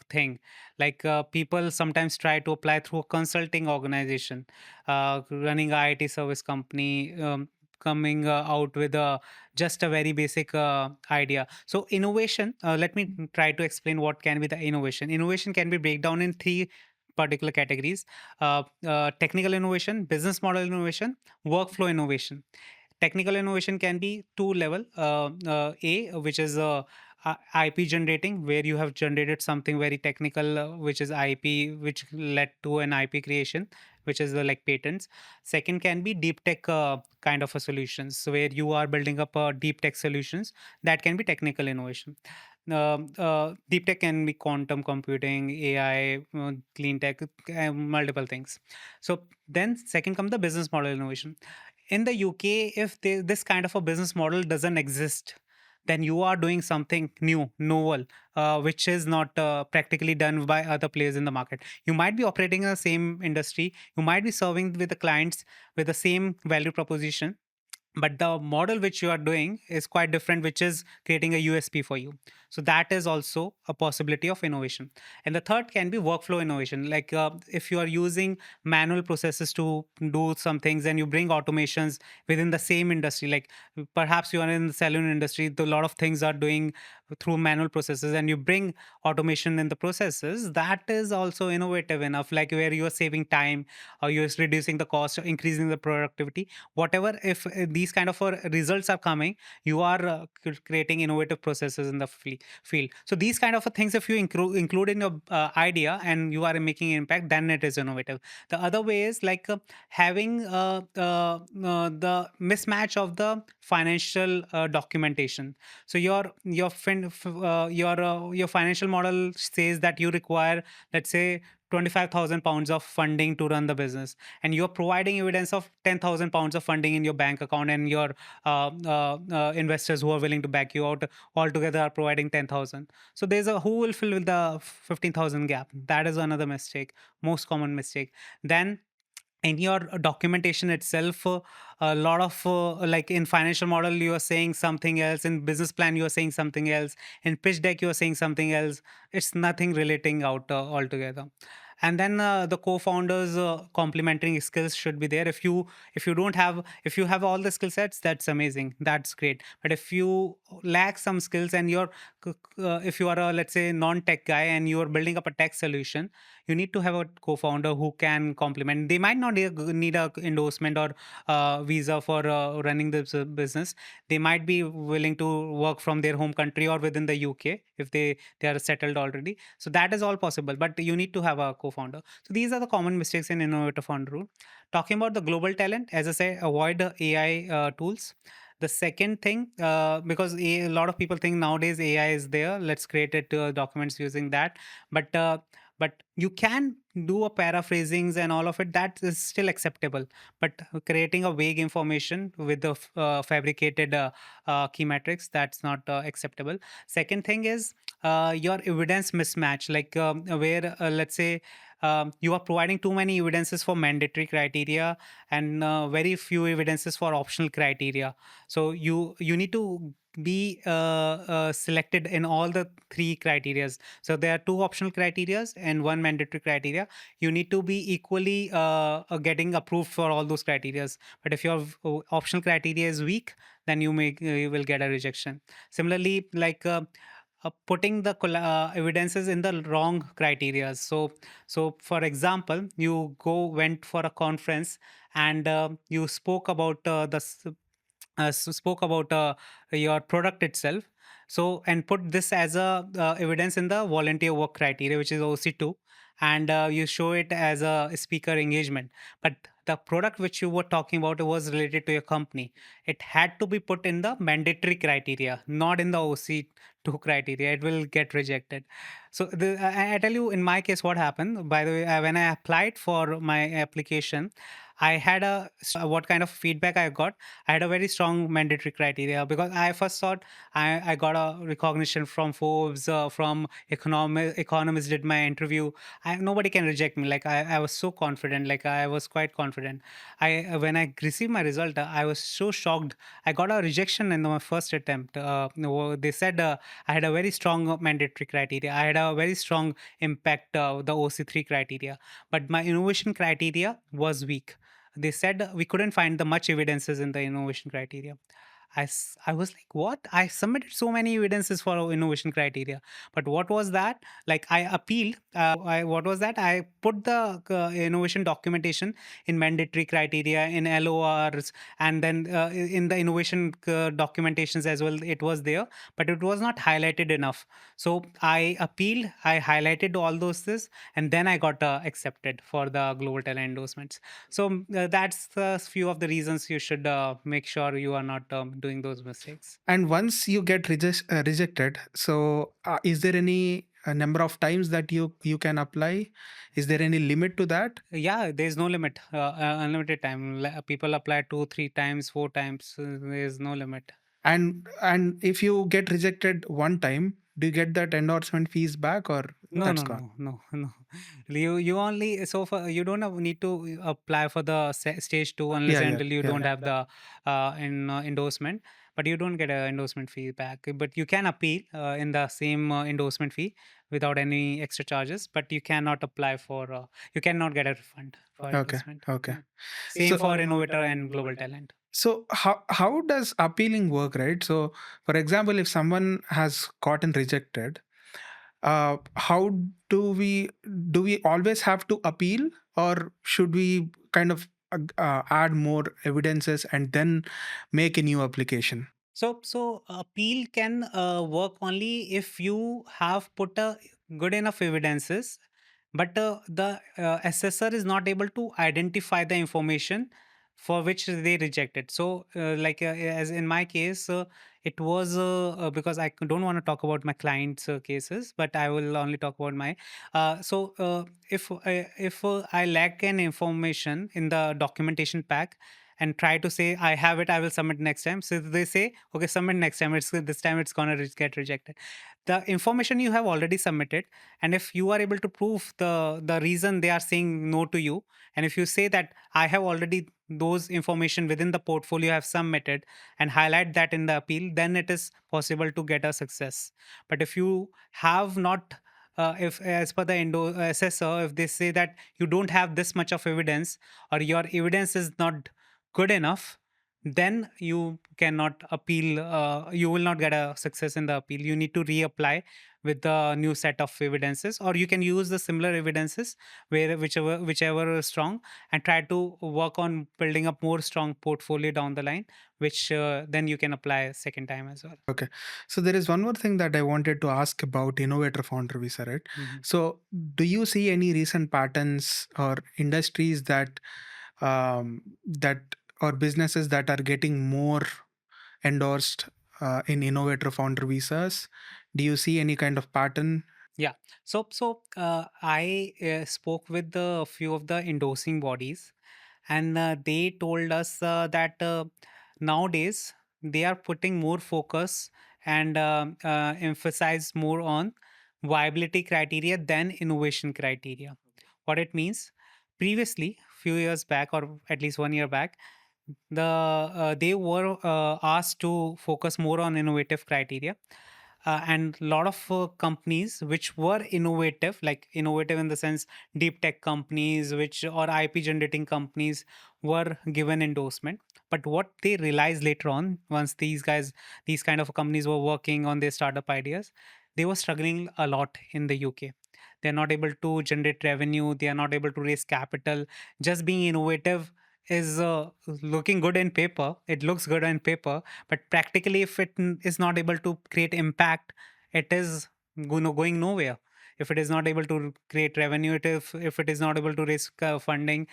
Speaker 1: thing. Like people sometimes try to apply through a consulting organization, running a IT service company. Coming out with just a very basic idea. So innovation, let me try to explain what can be the innovation can be break down in three particular categories: technical innovation, business model innovation, workflow innovation. Technical innovation can be two level. A, which is IP generating, where you have generated something very technical, which is IP, which led to an IP creation, which is like patents. Second can be deep tech kind of a solutions, so where you are building up deep tech solutions. That can be technical innovation. Deep tech can be quantum computing, AI, clean tech, multiple things. So then second come the business model innovation. In the UK, if this kind of a business model doesn't exist, then you are doing something new, novel, which is not practically done by other players in the market. You might be operating in the same industry, you might be serving with the clients with the same value proposition, but the model which you are doing is quite different, which is creating a USP for you. So that is also a possibility of innovation. And the third can be workflow innovation, like if you are using manual processes to do some things and you bring automations within the same industry, like perhaps you are in the salon industry, a lot of things are doing through manual processes, and you bring automation in the processes, that is also innovative enough, like where you are saving time or you're reducing the cost or increasing the productivity, whatever. If these kind of results are coming, you are creating innovative processes in the field. So these kind of things, if you include in your idea and you are making impact, then it is innovative. The other way is like having the mismatch of the financial documentation. So your financial model says that you require, let's say, 25,000 pounds of funding to run the business, and you're providing evidence of 10,000 pounds of funding in your bank account, and your investors who are willing to back you out altogether are providing 10,000. So there's a who will fill with the 15,000 gap. That is another mistake, most common mistake. Then in your documentation itself, a lot of like in financial model you are saying something else, in business plan you are saying something else, in pitch deck you are saying something else. It's nothing relating out altogether. And then the co-founders complementing skills should be there. If you have all the skill sets, that's amazing, that's great. But if you lack some skills and if you are a, let's say, non-tech guy and you are building up a tech solution, you need to have a co-founder who can complement. They might not need a endorsement or visa for running this business. They might be willing to work from their home country or within the UK if they are settled already. So that is all possible, but you need to have a co-founder. So these are the common mistakes in Innovator Founder rule. Talking about the global talent, as I say, avoid the AI tools. The second thing, because a lot of people think nowadays AI is there, let's create it documents using that. But you can do a paraphrasings and all of it, that is still acceptable. But creating a vague information with the fabricated key metrics, that's not acceptable. Second thing is your evidence mismatch, like where let's say you are providing too many evidences for mandatory criteria and very few evidences for optional criteria. So you need to be selected in all the three criterias. So there are two optional criterias and one mandatory criteria. You need to be equally getting approved for all those criterias. But if your optional criteria is weak, then you will get a rejection. Similarly, like putting the evidences in the wrong criteria. So for example, you went for a conference and you spoke about spoke about your product itself. So and put this as a evidence in the volunteer work criteria, which is OC2, and you show it as a speaker engagement. But the product which you were talking about was related to your company. It had to be put in the mandatory criteria, not in the OC2 criteria. It will get rejected. So I tell you, in my case, what happened. By the way, when I applied for my application, I had what kind of feedback I got. I had a very strong mandatory criteria because I first thought I got a recognition from Forbes, from Economist did my interview. Nobody can reject me. Like I was so confident. Like I was quite confident. When I received my result, I was so shocked. I got a rejection in my first attempt. No, they said I had a very strong mandatory criteria. I had a very strong impact, the OC3 criteria, but my innovation criteria was weak. They said we couldn't find the much evidences in the innovation criteria. I was like, what? I submitted so many evidences for innovation criteria. But what was that? Like, I appealed. What was that? I put the innovation documentation in mandatory criteria, in LORs, and then in the innovation documentations as well. It was there, but it was not highlighted enough. So I appealed, I highlighted all those things, and then I got accepted for the global talent endorsements. So that's the few of the reasons you should make sure you are not doing those mistakes.
Speaker 2: And once you get rejected, so is there any number of times that you can apply? Is there any limit to that?
Speaker 1: Yeah, there's no limit, unlimited time. People apply two, three times, four times. There's no limit.
Speaker 2: And if you get rejected one time, do you get that endorsement fees back, or
Speaker 1: No,
Speaker 2: that's
Speaker 1: no,
Speaker 2: gone?
Speaker 1: no, no, no. You only so far you don't need to apply for the stage two unless
Speaker 2: Yeah,
Speaker 1: and
Speaker 2: yeah,
Speaker 1: until you
Speaker 2: yeah.
Speaker 1: don't have the endorsement. But you don't get an endorsement fee back. But you can appeal in the same endorsement fee without any extra charges. But you cannot apply for. You cannot get a refund for
Speaker 2: Okay,
Speaker 1: endorsement.
Speaker 2: okay.
Speaker 1: Yeah.
Speaker 2: So
Speaker 1: Same for Innovator and Global Talent.
Speaker 2: so how does appealing work, right? So for example, if someone has gotten rejected, how do we always have to appeal, or should we kind of add more evidences and then make a new application?
Speaker 1: So appeal can work only if you have put a good enough evidences, but the assessor is not able to identify the information for which they rejected. So, as in my case, it was because don't want to talk about my clients' cases, but I will only talk about my. If I lack an information in the documentation pack and try to say I have it, I will submit next time. So they say, okay, submit next time. It's this time it's gonna get rejected. The information you have already submitted, and if you are able to prove the reason they are saying no to you, and if you say that I have already those information within the portfolio I have submitted and highlight that in the appeal, then it is possible to get a success. But if you have not if as per the assessor, if they say that you don't have this much of evidence or your evidence is not good enough, then you cannot appeal. You will not get a success in the appeal. You need to reapply with the new set of evidences, or you can use the similar evidences where whichever is strong, and try to work on building up more strong portfolio down the line, which then you can apply second time as well.
Speaker 2: Okay. So there is one more thing that I wanted to ask about Innovator Founder visa, right?
Speaker 1: Mhm.
Speaker 2: So do you see any recent patterns or industries that or businesses that are getting more endorsed in Innovator Founder visas? Do you see any kind of pattern?
Speaker 1: Yeah. So I spoke with a few of the endorsing bodies, and they told us that nowadays they are putting more focus and emphasize more on viability criteria than innovation criteria. What it means, previously, few years back, or at least 1 year back, they were asked to focus more on innovative criteria, and a lot of companies which were innovative, like innovative in the sense deep tech companies which or ip generating companies, were given endorsement. But what they realized later on, once these kind of companies were working on their startup ideas, they were struggling a lot in the uk. They're not able to generate revenue, they are not able to raise capital. Just being innovative is looking good in paper, it looks good on paper, but practically if it is not able to create impact, it is going nowhere. If it is not able to create revenue, if it is not able to raise funding,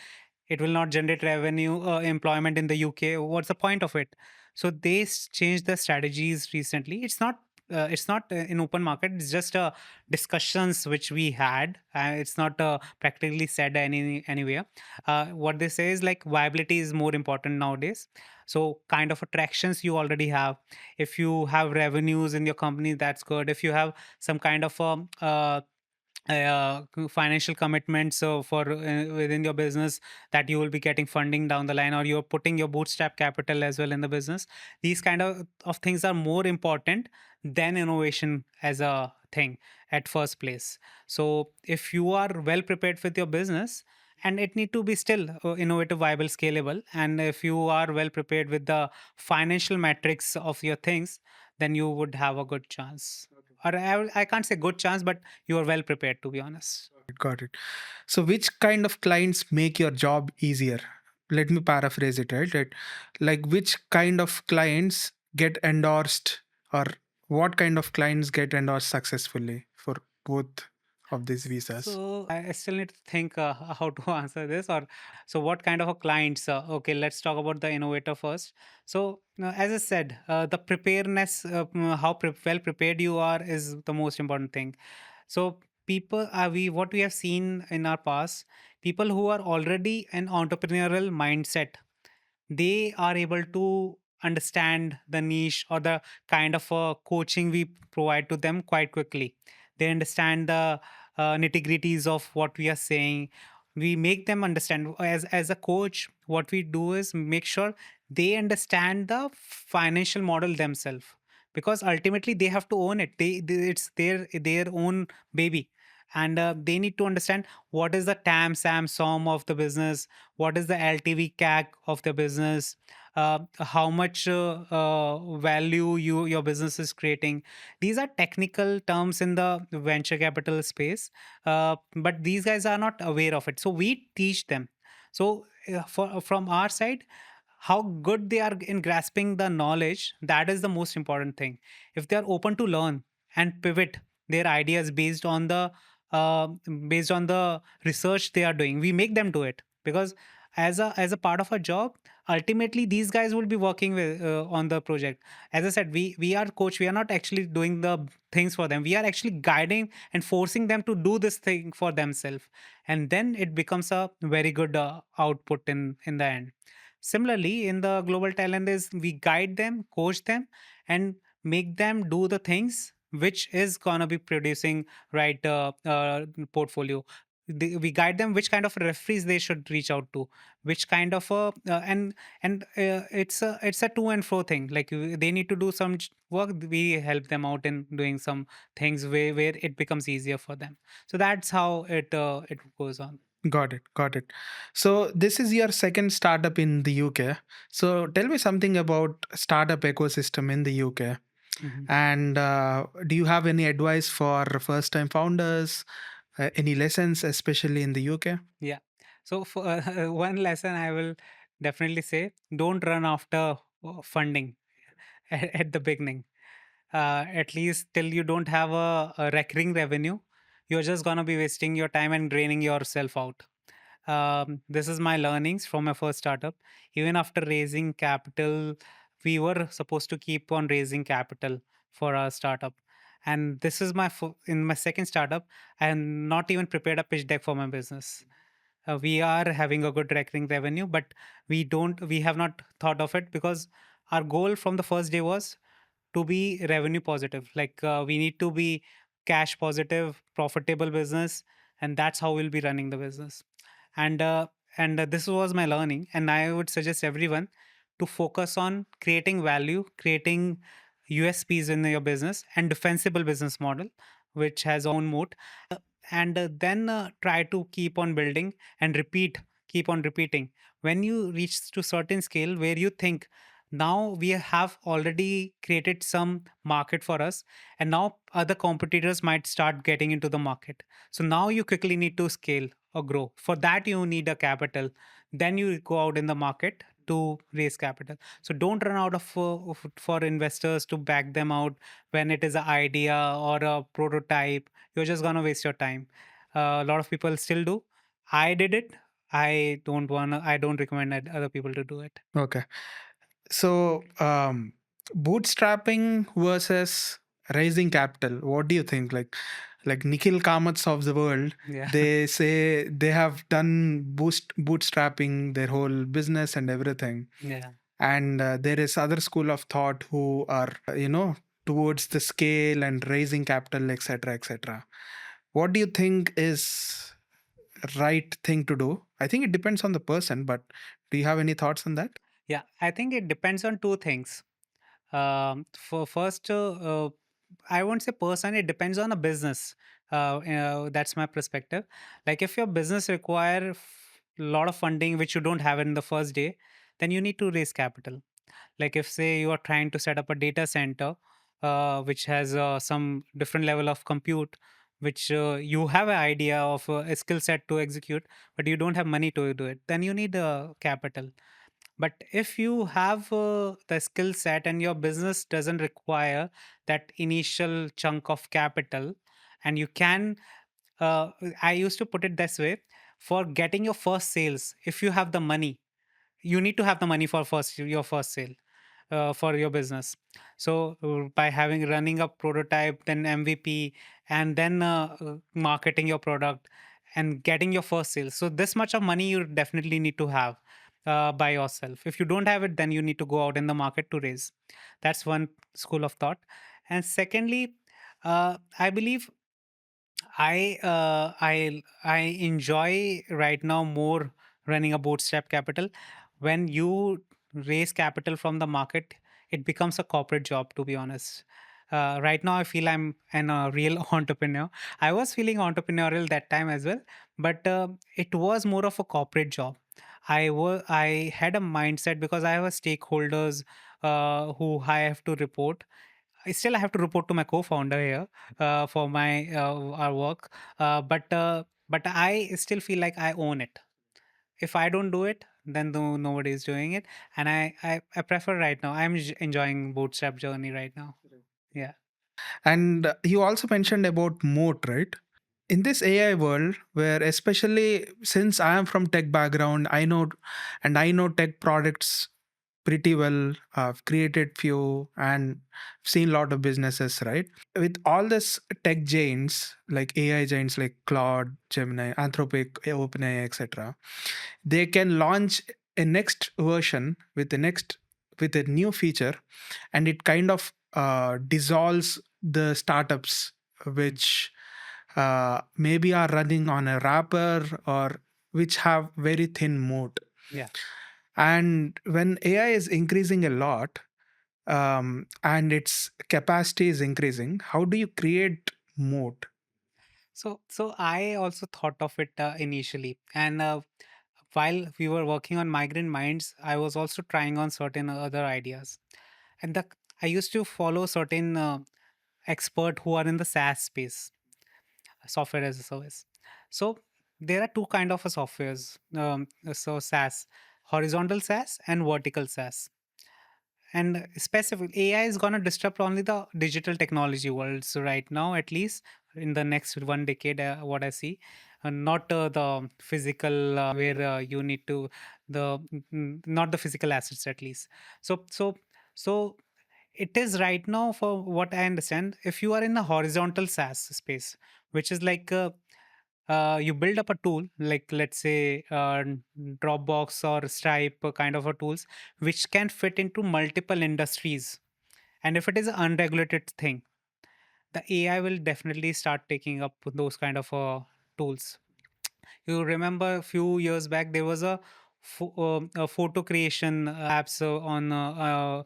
Speaker 1: it will not generate revenue, employment in the UK. What's the point of it? So they changed the strategies recently. It's not in open market. It's just discussions which we had. It's not practically said anywhere. What they say is like viability is more important nowadays. So kind of attractions you already have. If you have revenues in your company, that's good. If you have some kind of financial commitments for within your business, that you will be getting funding down the line, or you're putting your bootstrap capital as well in the business, these kind of things are more important than innovation as a thing at first place. So if you are well prepared with your business, and it need to be still innovative, viable, scalable, and if you are well prepared with the financial metrics of your things, then you would have a good chance. Or I can't say good chance, but you are well prepared, to be honest.
Speaker 2: Got it. So which kind of clients make your job easier? Let me paraphrase it, right? Like which kind of clients get endorsed, or what kind of clients get endorsed successfully for both of these visas?
Speaker 1: So I still need to think how to answer this. Or so, what kind of a clients? Okay, let's talk about the innovator first. So, as I said, the preparedness, how well prepared you are, is the most important thing. So, people are we what we have seen in our past, people who are already an entrepreneurial mindset, they are able to understand the niche or the kind of coaching we provide to them quite quickly. They understand the nitty gritties of what we are saying. We make them understand. As a coach, what we do is make sure they understand the financial model themselves, because ultimately they have to own it. It's their own baby, and they need to understand what is the tam sam som of the business, what is the LTV CAC of the business, how much value your business is creating. These are technical terms in the venture capital space, but these guys are not aware of it, so we teach them. So from our side, how good they are in grasping the knowledge, that is the most important thing. If they are open to learn and pivot their ideas uh, based on the research they are doing, we make them do it, because as a part of our job, ultimately these guys will be working with on the project. As I said, we are coach, we are not actually doing the things for them, we are actually guiding and forcing them to do this thing for themselves, and then it becomes a very good output in the end. Similarly, in the global talent is we guide them, coach them, and make them do the things which is gonna be producing right portfolio. We guide them which kind of referees they should reach out to, which kind of and it's a to and fro thing. Like they need to do some work, we help them out in doing some things where it becomes easier for them. So that's how it goes on.
Speaker 2: Got it. Got it. So this is your second startup in the UK. So tell me something about startup ecosystem in the UK.
Speaker 1: Mhm.
Speaker 2: And do you have any advice for first time founders? Any lessons, especially in the UK?
Speaker 1: Yeah. So for one lesson, I will definitely say: don't run after funding at the beginning. At least till you don't have a recurring revenue, you're just gonna be wasting your time and draining yourself out. This is my learnings from my first startup. Even after raising capital, we were supposed to keep on raising capital for our startup. And this is in my second startup. I am not even prepared a pitch deck for my business. We are having a good recurring revenue, but we have not thought of it, because our goal from the first day was to be revenue positive. Like we need to be cash positive, profitable business, and that's how we'll be running the business. And this was my learning, and I would suggest everyone to focus on creating value, creating USPs in your business, and defensible business model which has own moat, and then try to keep on building and keep on repeating. When you reach to certain scale where you think now we have already created some market for us, and now other competitors might start getting into the market, so now you quickly need to scale or grow. For that you need a capital, then you go out in the market to raise capital. So don't run out for investors to back them out when it is an idea or a prototype. You're just gonna waste your time. A lot of people still do. I did it. I don't recommend other people to do it.
Speaker 2: Okay. So, bootstrapping versus raising capital. What do you think? Like Nikhil Kamats of the world,
Speaker 1: Yeah.
Speaker 2: they say they have done bootstrapping their whole business and everything.
Speaker 1: Yeah.
Speaker 2: And there is other school of thought who are, towards the scale and raising capital, etc., etc. What do you think is right thing to do? I think it depends on the person, but do you have any thoughts on that?
Speaker 1: Yeah, I think it depends on two things. For first, I won't say person. It depends on a business. That's my perspective. Like if your business require a lot of funding which you don't have in the first day, then you need to raise capital. Like if say you are trying to set up a data center, which has some different level of compute, which you have an idea of a skill set to execute, but you don't have money to do it, then you need capital. But if you have the skill set and your business doesn't require that initial chunk of capital, and you can, I used to put it this way: for getting your first sales, if you have the money, you need to have the money for your first sale for your business. So by having running a prototype, then MVP, and then marketing your product and getting your first sale, so this much of money you definitely need to have. by yourself. If you don't have it, then you need to go out in the market to raise. That's one school of thought. And secondly, I believe I enjoy right now more running a bootstrap capital. When you raise capital from the market, it becomes a corporate job. To be honest, right now I feel I'm a real entrepreneur. I was feeling entrepreneurial that time as well, but it was more of a corporate job. I had a mindset because I have a stakeholders who I have to report. I still have to report to my co-founder here for my our work, but I still feel like I own it. If I don't do it, then nobody is doing it, and I prefer right now. I'm enjoying bootstrap journey right now. Yeah,
Speaker 2: And you also mentioned about moat, right? In this AI world, where especially since I am from tech background, I know tech products pretty well. I've created few and seen a lot of businesses, right? With all this tech giants like AI giants like Claude, Gemini, Anthropic, OpenAI, etc., they can launch a next version with a new feature, and it kind of dissolves the startups
Speaker 1: mm,
Speaker 2: which maybe are running on a wrapper or which have very thin moat.
Speaker 1: yeah.
Speaker 2: And when AI is increasing a lot, and its capacity is increasing, how do you create moat?
Speaker 1: So I also thought of it initially, and while we were working on Migrant Minds, I was also trying on certain other ideas, and I used to follow certain expert who are in the SaaS space, software as a service. So there are two kind of a softwares. So SaaS, horizontal SaaS and vertical SaaS. And specific AI is going to disrupt only the digital technology world. So right now, at least in the next 1 decade, what I see, not the physical where you need to the not the physical assets at least. So it is right now, for what I understand, if you are in the horizontal SaaS space, which is like you build up a tool, like let's say Dropbox or Stripe kind of a tools, which can fit into multiple industries. And if it is an unregulated thing, the AI will definitely start taking up those kind of tools. You remember a few years back, there was a photo creation apps on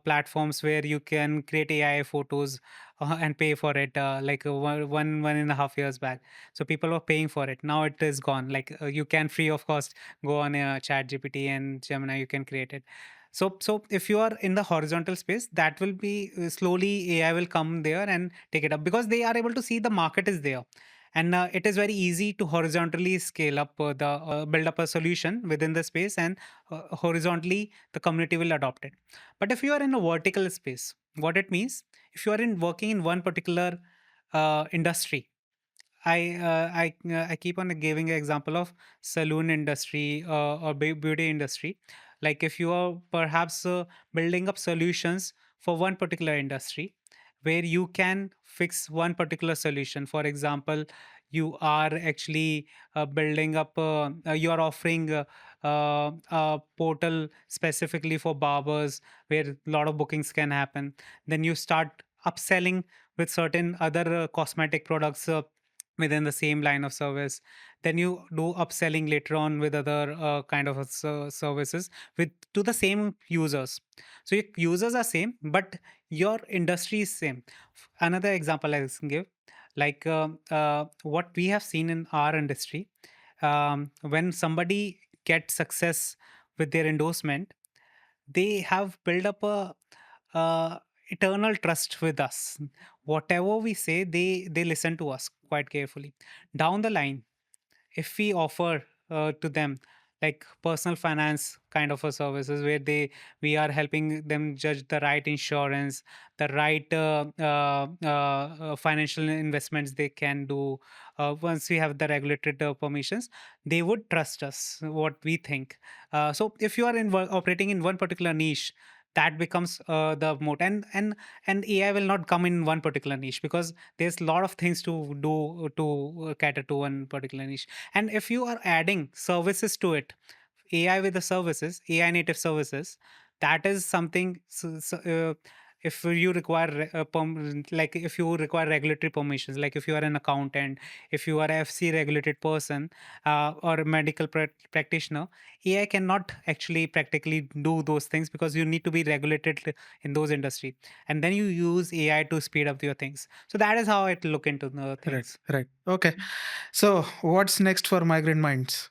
Speaker 1: platforms where you can create AI photos and pay for it, like 1.5 years back. So people were paying for it. Now it is gone. Like you can free of cost go on Chat GPT and Gemini. You can create it. So if you are in the horizontal space, that will be slowly AI will come there and take it up, because they are able to see the market is there, and it is very easy to horizontally scale up the build up a solution within the space, and horizontally the community will adopt it. But if you are in a vertical space, what it means, if you are in working in one particular industry, I keep on giving an example of saloon industry or beauty industry. Like if you are perhaps building up solutions for one particular industry, where you can fix one particular solution. For example, you are actually building up. You are offering a portal specifically for barbers, where a lot of bookings can happen. Then you start upselling with certain other cosmetic products within the same line of service. Then you do upselling later on with other kind of services with to the same users. So your users are same, but your industry is same. Another example I can give, like what we have seen in our industry, when somebody gets success with their endorsement, they have built up a eternal trust with us. Whatever we say, they listen to us quite carefully. Down the line, if we offer to them like personal finance kind of a services, where we are helping them judge the right insurance, the right financial investments they can do, once we have the regulated permissions, they would trust us what we think. So if you are operating in one particular niche, that becomes the moat. And AI will not come in one particular niche, because there's a lot of things to do to cater to one particular niche. And if you are adding services to it, AI with the services, AI native services, that is something. If you require like if you require regulatory permissions, like if you are an accountant, if you are a FC regulated person, or a medical practitioner, AI cannot actually practically do those things because you need to be regulated in those industry, and then you use AI to speed up your things. So that is how I look into the
Speaker 2: Right,
Speaker 1: things.
Speaker 2: right. Okay. So, what's next for Migrant Minds?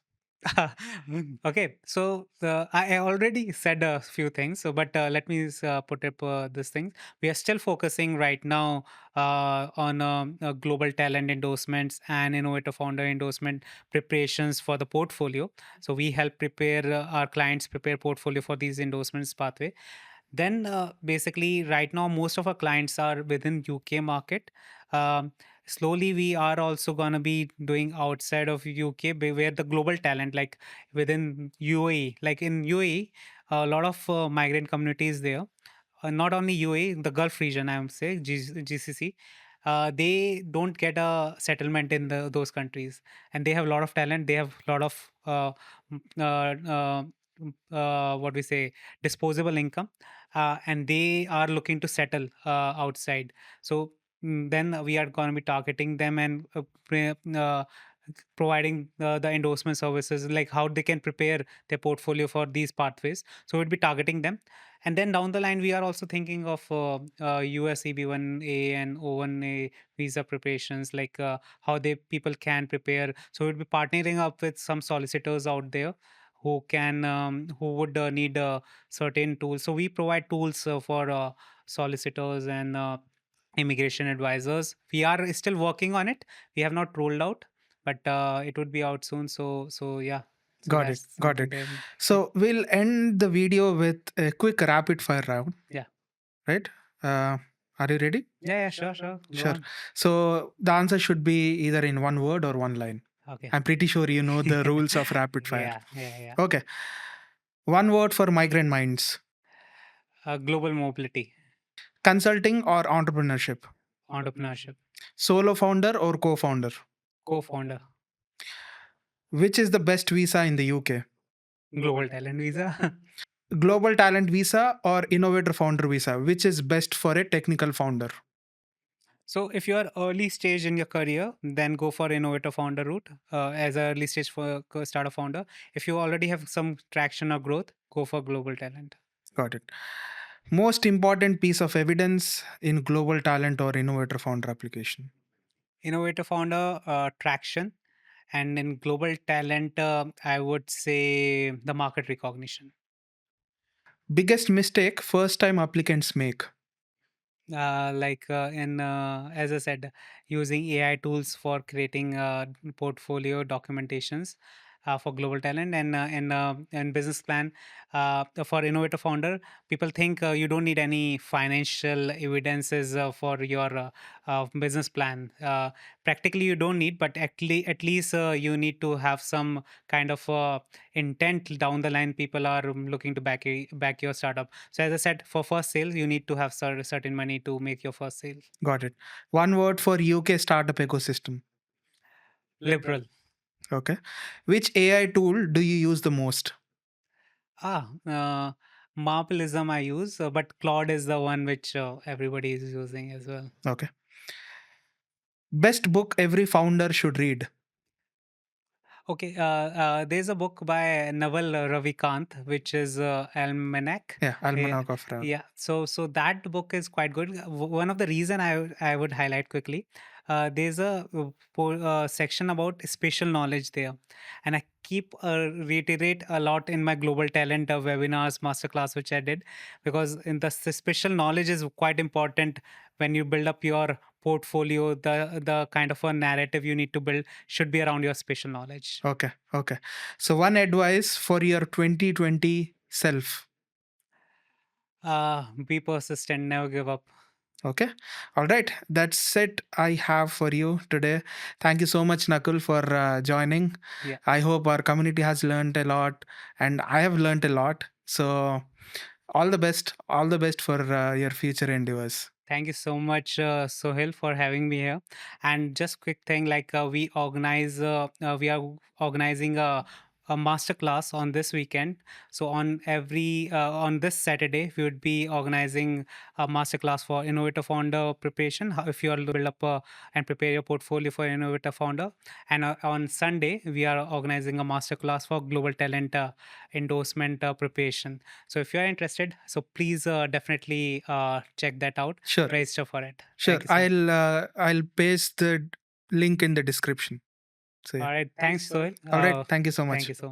Speaker 1: Okay, so I already said a few things, so but let me put up this thing. We are still focusing right now on global talent endorsements and innovator founder endorsement preparations for the portfolio. So we help prepare our clients prepare portfolio for these endorsements pathway. Then basically right now most of our clients are within UK market. um, Slowly we are also going to be doing outside of UK, where the global talent, like within UAE, like in UAE, a lot of migrant communities there. Not only UAE, the Gulf region, I would say, GCC. They don't get a settlement in those countries, and they have a lot of talent. They have a lot of what we say, disposable income, and they are looking to settle outside. So then we are going to be targeting them and providing the endorsement services, like how they can prepare their portfolio for these pathways. So we'd be targeting them. And then down the line, we are also thinking of US EB1A and O1A visa preparations, like how they people can prepare. So we'll be partnering up with some solicitors out there who would need certain tools. So we provide tools for solicitors and immigration advisors. We are still working on it. We have not rolled out, but it would be out soon. So yeah. So
Speaker 2: Got it.
Speaker 1: that's
Speaker 2: Got
Speaker 1: something
Speaker 2: it.
Speaker 1: there. Yeah.
Speaker 2: So, we'll end the video with a quick rapid fire round,
Speaker 1: Yeah.
Speaker 2: right? Uh, are you ready?
Speaker 1: Yeah. Yeah. Sure. Sure. Go
Speaker 2: Sure.
Speaker 1: on.
Speaker 2: So, the answer should be either in one word or one line.
Speaker 1: Okay.
Speaker 2: I'm pretty sure you know the rules of rapid fire.
Speaker 1: Yeah. Yeah. Yeah.
Speaker 2: Okay. One word for Migrant Minds:
Speaker 1: Global mobility,
Speaker 2: consulting or entrepreneurship,
Speaker 1: entrepreneurship,
Speaker 2: solo founder or co founder.
Speaker 1: co-founder,
Speaker 2: Which is the best visa in the UK?
Speaker 1: global talent visa.
Speaker 2: Global Talent Visa or Innovator Founder Visa? Which is best for a technical founder?
Speaker 1: So if you are early stage in your career, then go for innovator founder route as a early stage for startup founder. If you already have some traction or growth, go for global talent.
Speaker 2: Got it. Most important piece of evidence in Global Talent or Innovator Founder application.
Speaker 1: Innovator founder traction, and in global talent, I would say the market recognition.
Speaker 2: Biggest mistake first time applicants make.
Speaker 1: Like in as I said, using AI tools for creating portfolio documentations for global talent, and business plan for innovator founder. People think you don't need any financial evidences for your business plan. Practically, you don't need, but at least you need to have some kind of intent down the line. People are looking to back your startup. So as I said, for first sale, you need to have certain money to make your first sale.
Speaker 2: Got it. One word for UK startup ecosystem.
Speaker 1: Liberal.
Speaker 2: Okay. Which AI tool do you use the most?
Speaker 1: Ah, Marpelism I use, but Claude is the one which everybody is using as well.
Speaker 2: Okay. Best book every founder should read.
Speaker 1: Okay, there's a book by Naval Ravikant, which is Almanac.
Speaker 2: Yeah,
Speaker 1: Yeah,
Speaker 2: Almanac of Ra.
Speaker 1: yeah. So that book is quite good. One of the reason I would highlight quickly, there's a section about spatial knowledge there, and I keep reiterate a lot in my global talent webinars, masterclass, which I did, because in the spatial knowledge is quite important when you build up your portfolio. The kind of a narrative you need to build should be around your spatial knowledge.
Speaker 2: Okay. Okay. So, one advice for your 2020 self.
Speaker 1: Be persistent, never give up.
Speaker 2: Okay. All right. That's it I have for you today. Thank you so much, Nakul, for joining.
Speaker 1: Yeah.
Speaker 2: I hope our community has learned a lot and I have learned a lot. So, all the best. All the best for your future endeavors.
Speaker 1: Thank you so much, Sohail, for having me here. And just quick thing, like we are organizing a masterclass on this weekend. So on this Saturday, we would be organizing a masterclass for Innovator Founder preparation. If you are to build up and prepare your portfolio for Innovator Founder, and on Sunday we are organizing a masterclass for Global Talent Endorsement preparation. So if you are interested, so please definitely check that out.
Speaker 2: Sure.
Speaker 1: Register for it.
Speaker 2: Sure.
Speaker 1: Thank you so much.
Speaker 2: I'll paste the link in the description. So yeah.
Speaker 1: All right. Thanks, Soil.
Speaker 2: All right. Thank you so
Speaker 1: Thank
Speaker 2: much.
Speaker 1: you so much.